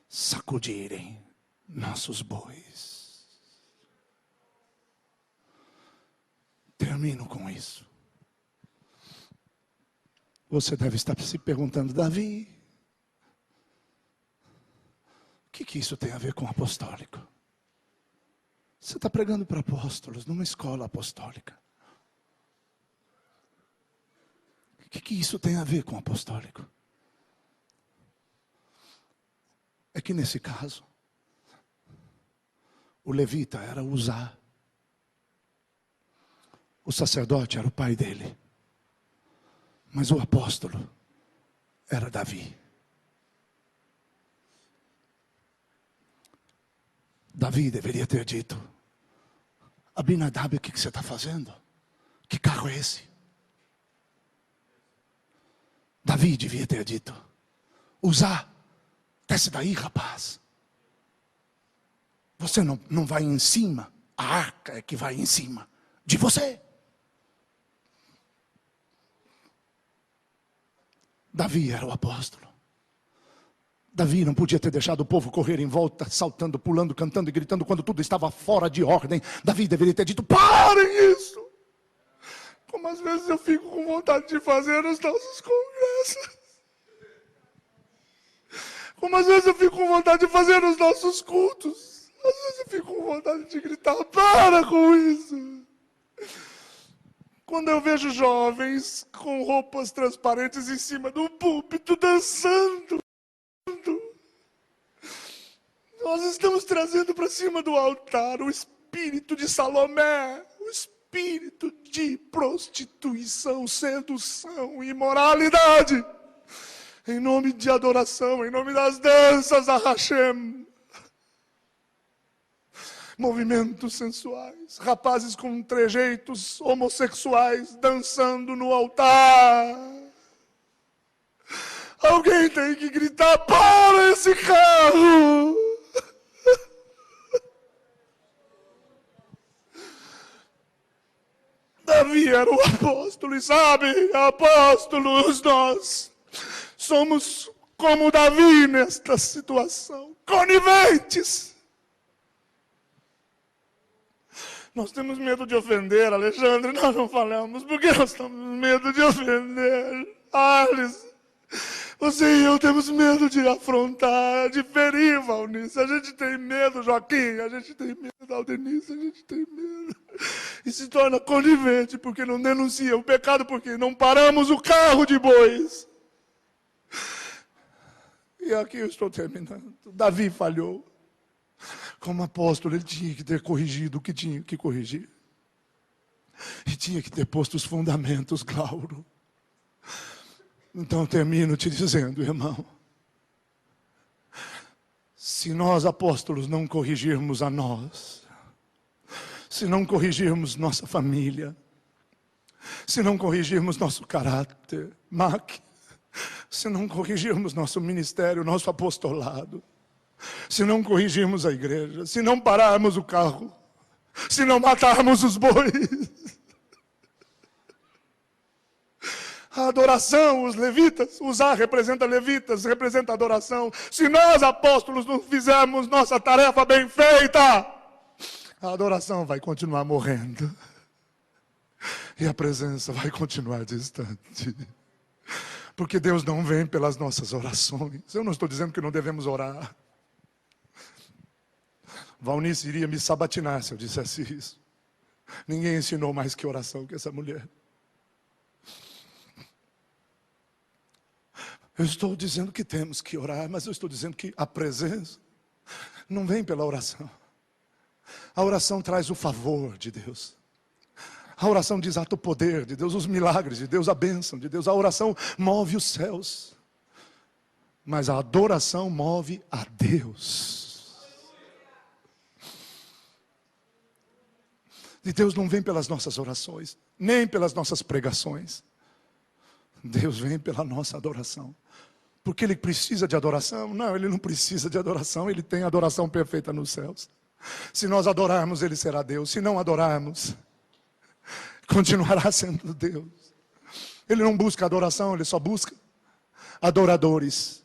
sacudirem nossos bois. Termino com isso. Você deve estar se perguntando, Davi, o que isso tem a ver com apostólico? Você está pregando para apóstolos numa escola apostólica. O que isso tem a ver com apostólico? É que nesse caso, o levita era Uzá, o sacerdote era o pai dele, mas o apóstolo era Davi. Davi deveria ter dito, Abinadab, o que você está fazendo? Que carro é esse? Davi devia ter dito, Uzá, desce daí, rapaz. Você não vai em cima, a arca é que vai em cima de você. Davi era o apóstolo. Davi não podia ter deixado o povo correr em volta, saltando, pulando, cantando e gritando quando tudo estava fora de ordem. Davi deveria ter dito, parem isso. Como às vezes eu fico com vontade de fazer nos nossos congressos. Como às vezes eu fico com vontade de fazer nos nossos cultos. Às vezes eu fico com vontade de gritar, para com isso. Quando eu vejo jovens com roupas transparentes em cima do púlpito dançando. Nós estamos trazendo para cima do altar o espírito de Salomé, o espírito de prostituição, sedução e imoralidade. em nome de adoração, em nome das danças a Hashem. Movimentos sensuais, rapazes com trejeitos homossexuais dançando no altar. Alguém tem que gritar: para esse carro! Davi era o apóstolo, e sabe, apóstolos, nós somos como Davi nesta situação, coniventes. Nós temos medo de ofender, Alexandre, nós não falamos, porque nós temos medo de ofender. Alice, você e eu temos medo de afrontar, de ferir, Valnice. A gente tem medo, Joaquim, a gente tem medo, Aldenice, a gente tem medo. E se torna conivente porque não denuncia o pecado, porque não paramos o carro de bois. E aqui eu estou terminando. Davi falhou. Como apóstolo, ele tinha que ter corrigido o que tinha que corrigir. E tinha que ter posto os fundamentos, Glauro. Então eu termino te dizendo, irmão, se nós apóstolos não corrigirmos a nós, se não corrigirmos nossa família, se não corrigirmos nosso caráter, se não corrigirmos nosso ministério, nosso apostolado, se não corrigirmos a igreja, se não pararmos o carro, se não matarmos os bois, a adoração, os levitas, usar representa levitas, representa adoração. Se nós apóstolos não fizermos nossa tarefa bem feita, a adoração vai continuar morrendo. E a presença vai continuar distante. Porque Deus não vem pelas nossas orações. Eu não estou dizendo que não devemos orar. Valnice iria me sabatinar se eu dissesse isso. Ninguém ensinou mais que oração que essa mulher. Eu estou dizendo que temos que orar, mas eu estou dizendo que a presença não vem pela oração. A oração traz o favor de Deus. A oração desata o poder de Deus, os milagres de Deus, a bênção de Deus. A oração move os céus. Mas a adoração move a Deus. E Deus não vem pelas nossas orações, nem pelas nossas pregações. Deus vem pela nossa adoração. Porque Ele precisa de adoração? Não, Ele não precisa de adoração. Ele tem adoração perfeita nos céus. Se nós adorarmos, Ele será Deus. Se não adorarmos, continuará sendo Deus. Ele não busca adoração, Ele só busca adoradores.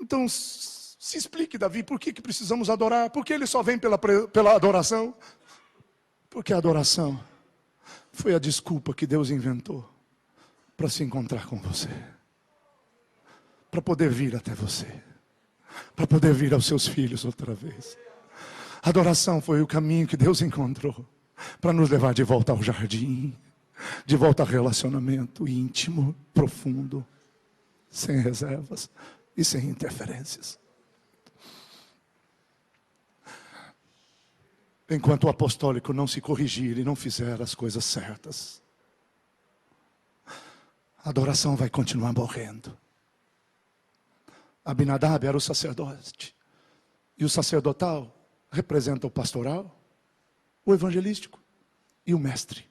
Então, se explique, Davi, por que precisamos adorar? Por que Ele só vem pela adoração? Porque a adoração foi a desculpa que Deus inventou para se encontrar com você, para poder vir até você, para poder vir aos seus filhos outra vez. A adoração foi o caminho que Deus encontrou para nos levar de volta ao jardim, de volta ao relacionamento íntimo, profundo, sem reservas e sem interferências. Enquanto o apostólico não se corrigir e não fizer as coisas certas, a adoração vai continuar morrendo. Abinadab era o sacerdote. E o sacerdotal representa o pastoral, o evangelístico e o mestre.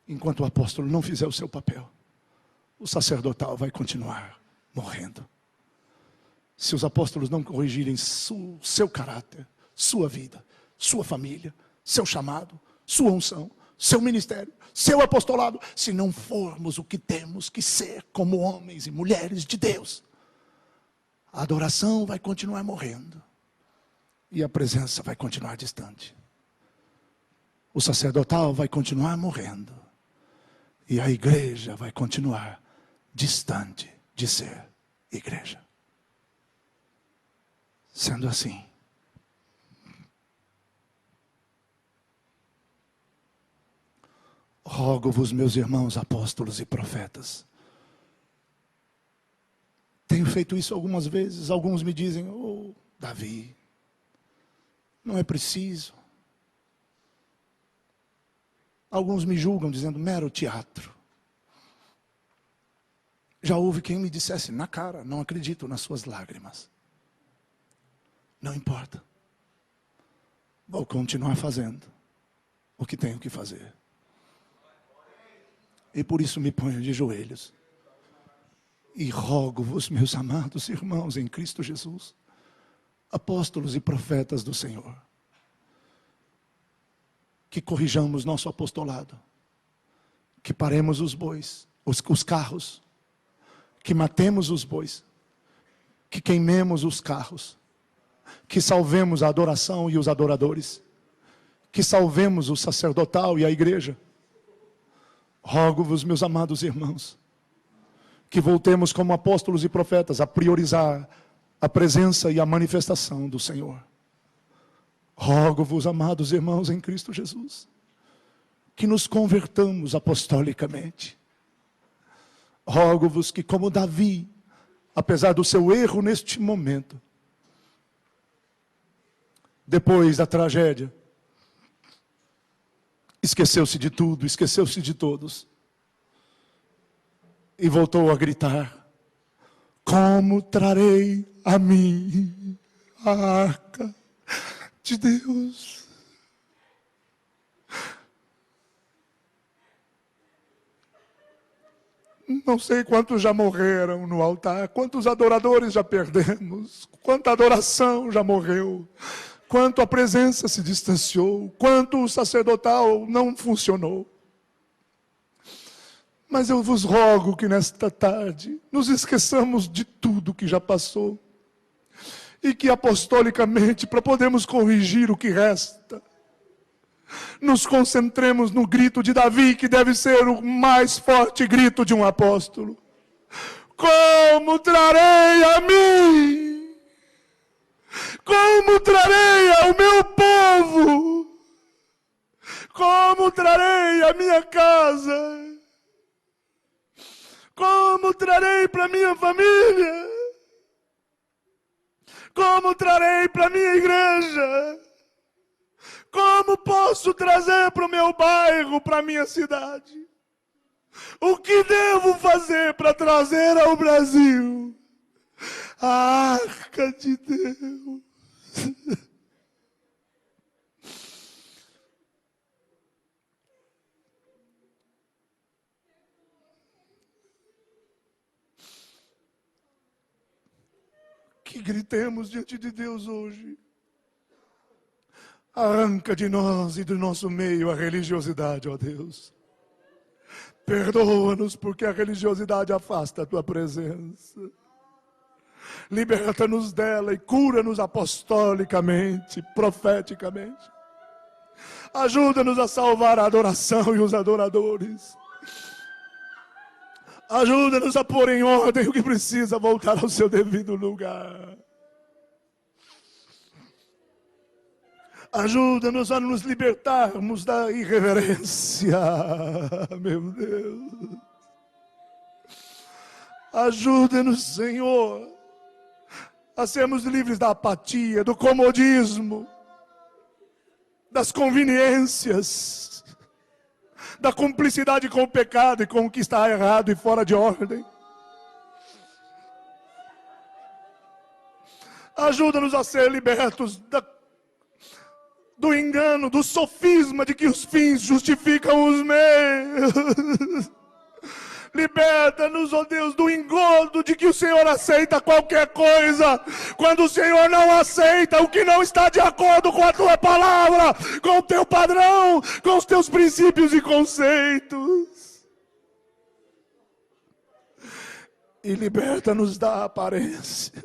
Enquanto o apóstolo não fizer o seu papel, o sacerdotal vai continuar morrendo. Se os apóstolos não corrigirem seu caráter, sua vida, sua família, seu chamado, sua unção, seu ministério, seu apostolado, se não formos o que temos que ser como homens e mulheres de Deus, a adoração vai continuar morrendo e a presença vai continuar distante. O sacerdotal vai continuar morrendo e a igreja vai continuar distante de ser igreja. Sendo assim, rogo-vos, meus irmãos apóstolos e profetas. Tenho feito isso algumas vezes. Alguns me dizem: oh, Davi, não é preciso. Alguns me julgam dizendo: mero teatro. Já houve quem me dissesse na cara: não acredito nas suas lágrimas. Não importa. Vou continuar fazendo o que tenho que fazer. E por isso me ponho de joelhos. E rogo-vos, meus amados irmãos em Cristo Jesus, apóstolos e profetas do Senhor, que corrijamos nosso apostolado, que paremos os bois, os carros, que matemos os bois, que queimemos os carros, que salvemos a adoração e os adoradores, que salvemos o sacerdotal e a igreja. Rogo-vos, meus amados irmãos, que voltemos como apóstolos e profetas a priorizar a presença e a manifestação do Senhor. Rogo-vos, amados irmãos em Cristo Jesus, que nos convertamos apostolicamente. Rogo-vos que, como Davi, apesar do seu erro neste momento, depois da tragédia, esqueceu-se de tudo, esqueceu-se de todos, e voltou a gritar: como trarei a mim a arca de Deus? Não sei quantos já morreram no altar, quantos adoradores já perdemos, quanta adoração já morreu, quanto a presença se distanciou, quanto o sacerdotal não funcionou. Mas eu vos rogo que nesta tarde nos esqueçamos de tudo que já passou e que apostolicamente, para podermos corrigir o que resta, nos concentremos no grito de Davi, que deve ser o mais forte grito de um apóstolo: como trarei a mim? Como trarei ao meu povo? Como trarei a minha casa? Como trarei para minha família? Como trarei para minha igreja? Como posso trazer para o meu bairro, para a minha cidade? O que devo fazer para trazer ao Brasil a arca de Deus? Que gritemos diante de Deus hoje: arranca de nós e do nosso meio a religiosidade, ó Deus. Perdoa-nos, porque a religiosidade afasta a tua presença. Liberta-nos dela e cura-nos apostolicamente, profeticamente. Ajuda-nos a salvar a adoração e os adoradores. Ajuda-nos a pôr em ordem o que precisa voltar ao seu devido lugar. Ajuda-nos a nos libertarmos da irreverência, meu Deus. Ajuda-nos, Senhor, a sermos livres da apatia, do comodismo, das conveniências, da cumplicidade com o pecado e com o que está errado e fora de ordem. Ajuda-nos a ser libertos do engano, do sofisma de que os fins justificam os meios. Liberta-nos, ó Deus, do engodo de que o Senhor aceita qualquer coisa, quando o Senhor não aceita o que não está de acordo com a tua palavra, com o teu padrão, com os teus princípios e conceitos. E liberta-nos da aparência.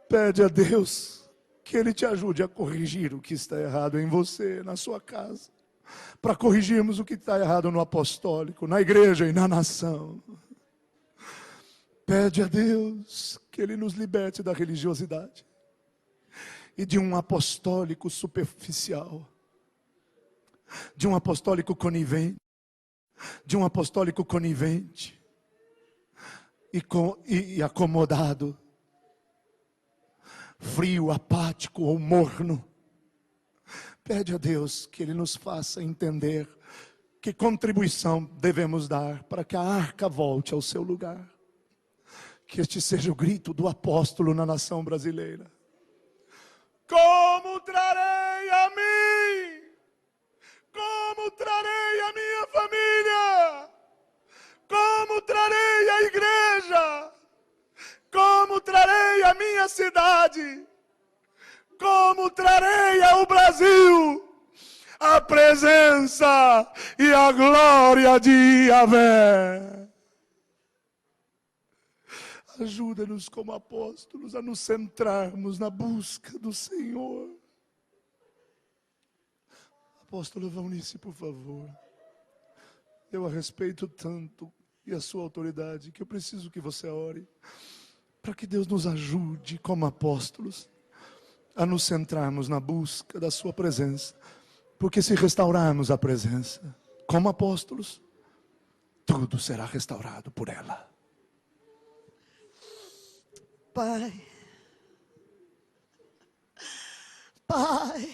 Pede a Deus que Ele te ajude a corrigir o que está errado em você, na sua casa, para corrigirmos o que está errado no apostólico, na igreja e na nação. Pede a Deus que Ele nos liberte da religiosidade e de um apostólico superficial, de um apostólico conivente, e acomodado, frio, apático ou morno. Pede a Deus que Ele nos faça entender Que contribuição devemos dar para que a arca volte ao seu lugar? Que este seja o grito do apóstolo na nação brasileira. Como trarei a mim? Como trarei a minha família? Como trarei a igreja? Como trarei a minha cidade? Como trarei ao Brasil a presença e a glória de Yahvé? Ajuda-nos como apóstolos a nos centrarmos na busca do Senhor. Apóstolo Valnice, por favor. Eu a respeito tanto e a sua autoridade que eu preciso que você ore para que Deus nos ajude como apóstolos a nos centrarmos na busca da sua presença. Porque se restaurarmos a presença como apóstolos, tudo será restaurado por ela. Pai, Pai,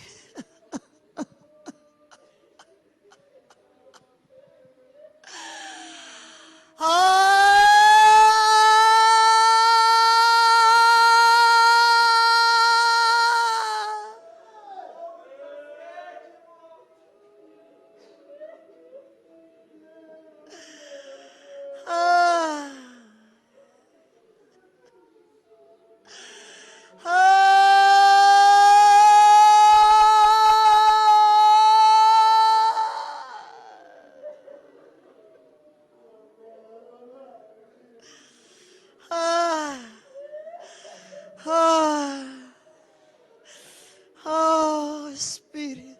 Espírito,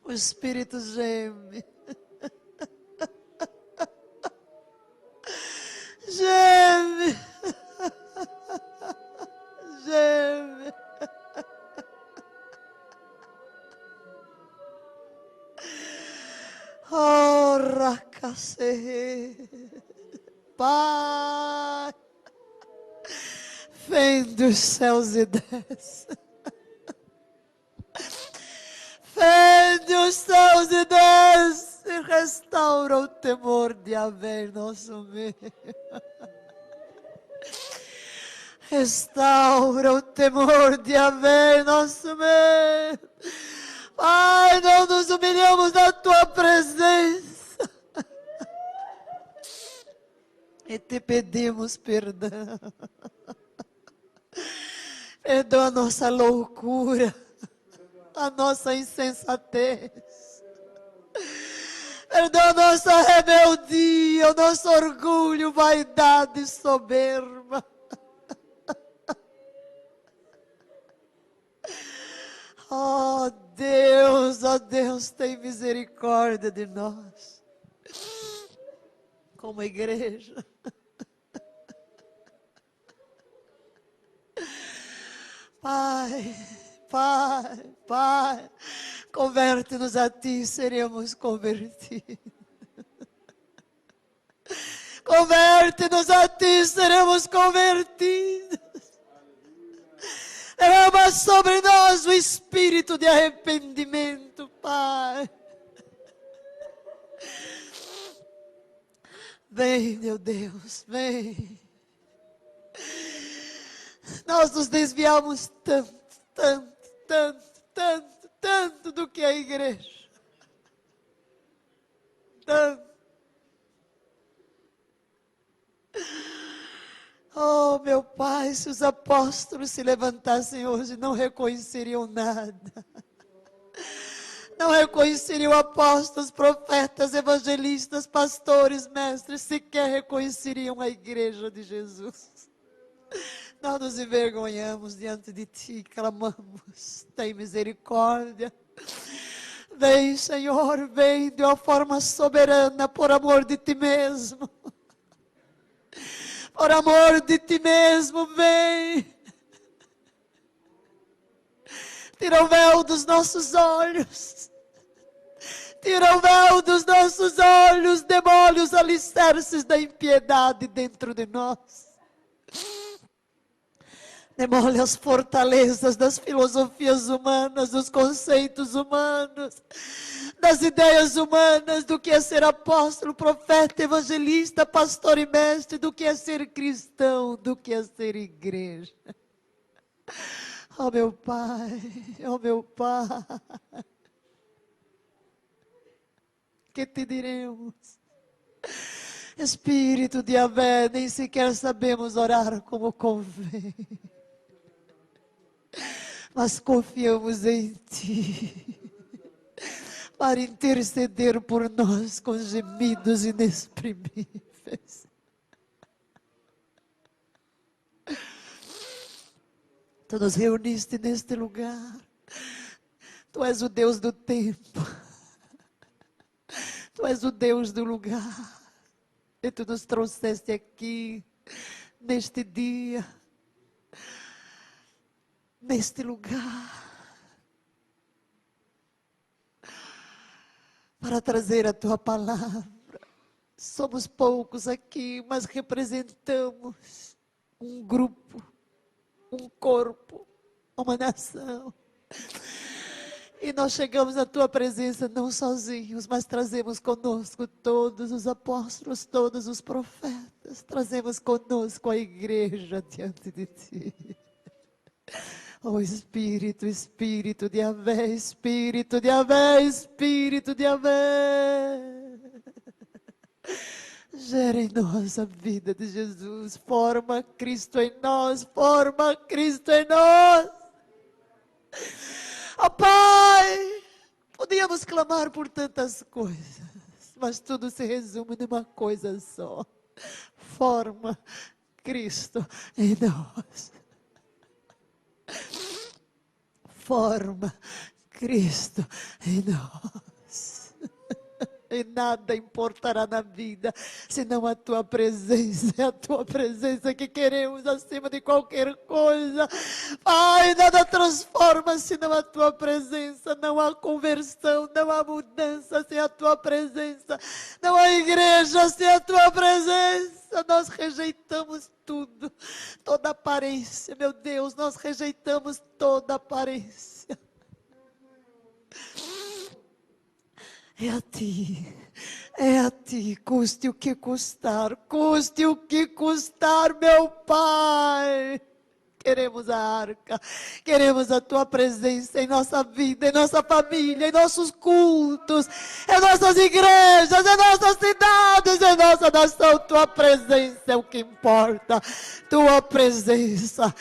o Espírito geme, geme, geme. Oh, Racacê, Pai, vem dos céus e desce. Vem dos céus e desce, restaura o temor de Yahvé em nosso meio. Restaura o temor de Yahvé em nosso meio. Pai, não nos humilhamos na tua presença e te pedimos perdão. Perdoa a nossa loucura, a nossa insensatez. Perdoa a nossa rebeldia, o nosso orgulho, vaidade e soberba. Oh Deus, tem misericórdia de nós, como igreja. Pai, Pai, Pai, converte-nos a Ti, seremos convertidos. Converte-nos a Ti, seremos convertidos. Derrama sobre nós o espírito de arrependimento, Pai. Vem, meu Deus, vem. Nós nos desviamos tanto do que é a igreja. Tanto. Oh, meu Pai, se os apóstolos se levantassem hoje, não reconheceriam nada. Não reconheceriam apóstolos, profetas, evangelistas, pastores, mestres, sequer reconheceriam a igreja de Jesus. Nós nos envergonhamos diante de Ti, clamamos, tem misericórdia. Vem, Senhor, vem de uma forma soberana, por amor de Ti mesmo. Por amor de Ti mesmo, vem. Tira o véu dos nossos olhos. Tira o véu dos nossos olhos, demole os alicerces da impiedade dentro de nós. Demole as fortalezas das filosofias humanas, dos conceitos humanos. das ideias humanas do que é ser apóstolo, profeta, evangelista, pastor e mestre, do que é ser cristão, do que é ser igreja. Oh meu Pai, oh meu Pai, que te diremos? Espírito de Yahvé, nem sequer sabemos orar como convém, mas confiamos em Ti, para interceder por nós com gemidos inexprimíveis. Tu nos reuniste neste lugar. Tu és o Deus do tempo. Tu és o Deus do lugar. E Tu nos trouxeste aqui, neste dia, neste lugar, para trazer a Tua palavra. Somos poucos aqui, mas representamos um grupo, um corpo, uma nação. E nós chegamos à Tua presença não sozinhos, mas trazemos conosco todos os apóstolos, todos os profetas. Trazemos conosco a igreja diante de Ti. Oh Espírito, Espírito de Yahvé, Espírito de Yahvé, Espírito de Yahvé. Gera em nós a vida de Jesus. Forma Cristo em nós, forma Cristo em nós. Ó Pai, podíamos clamar por tantas coisas, mas tudo se resume numa coisa só: forma Cristo em nós. Forma Cristo em nós. E nada importará na vida, senão a Tua presença. É a Tua presença que queremos acima de qualquer coisa. Pai, nada transforma senão a Tua presença. Não há conversão, não há mudança sem a Tua presença. Não há igreja sem a Tua presença. Nós rejeitamos tudo, toda aparência, meu Deus, nós rejeitamos toda aparência. É a Ti, custe o que custar, meu Pai. Queremos a arca, queremos a Tua presença em nossa vida, em nossa família, em nossos cultos, em nossas igrejas, em nossas cidades, em nossa nação. Tua presença é o que importa. Tua presença,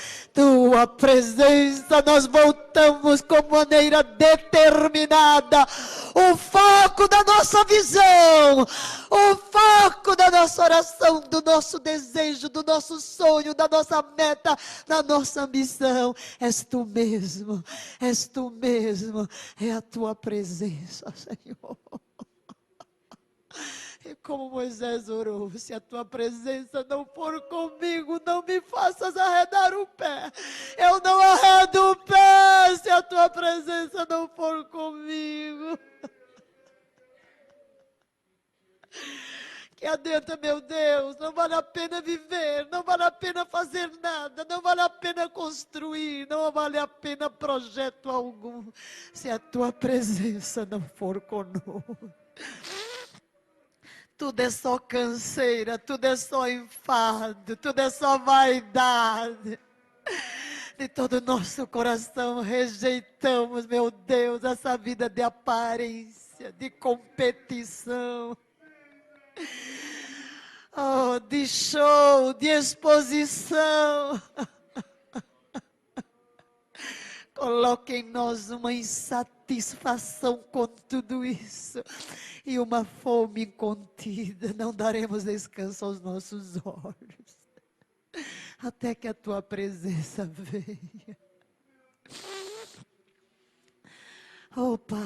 nós voltamos com maneira determinada. O foco da nossa visão, o foco da nossa oração, do nosso desejo, do nosso sonho, da nossa meta, da nossa missão. És Tu mesmo, é a Tua presença, Senhor. E como Moisés orou: se a Tua presença não for comigo, não me faças arredar o pé. Eu não arredo o pé se a Tua presença não for comigo. Que adianta, meu Deus, não vale a pena viver, não vale a pena fazer nada, não vale a pena construir, não vale a pena projeto algum, se a Tua presença não for conosco. Tudo é só canseira, tudo é só enfado, tudo é só vaidade. De todo o nosso coração rejeitamos, meu Deus, essa vida de aparência, de competição. Oh, de show, de exposição. Coloque em nós uma insatisfação com tudo isso e uma fome incontida. Não daremos descanso aos nossos olhos até que a Tua presença venha. Oh Pai,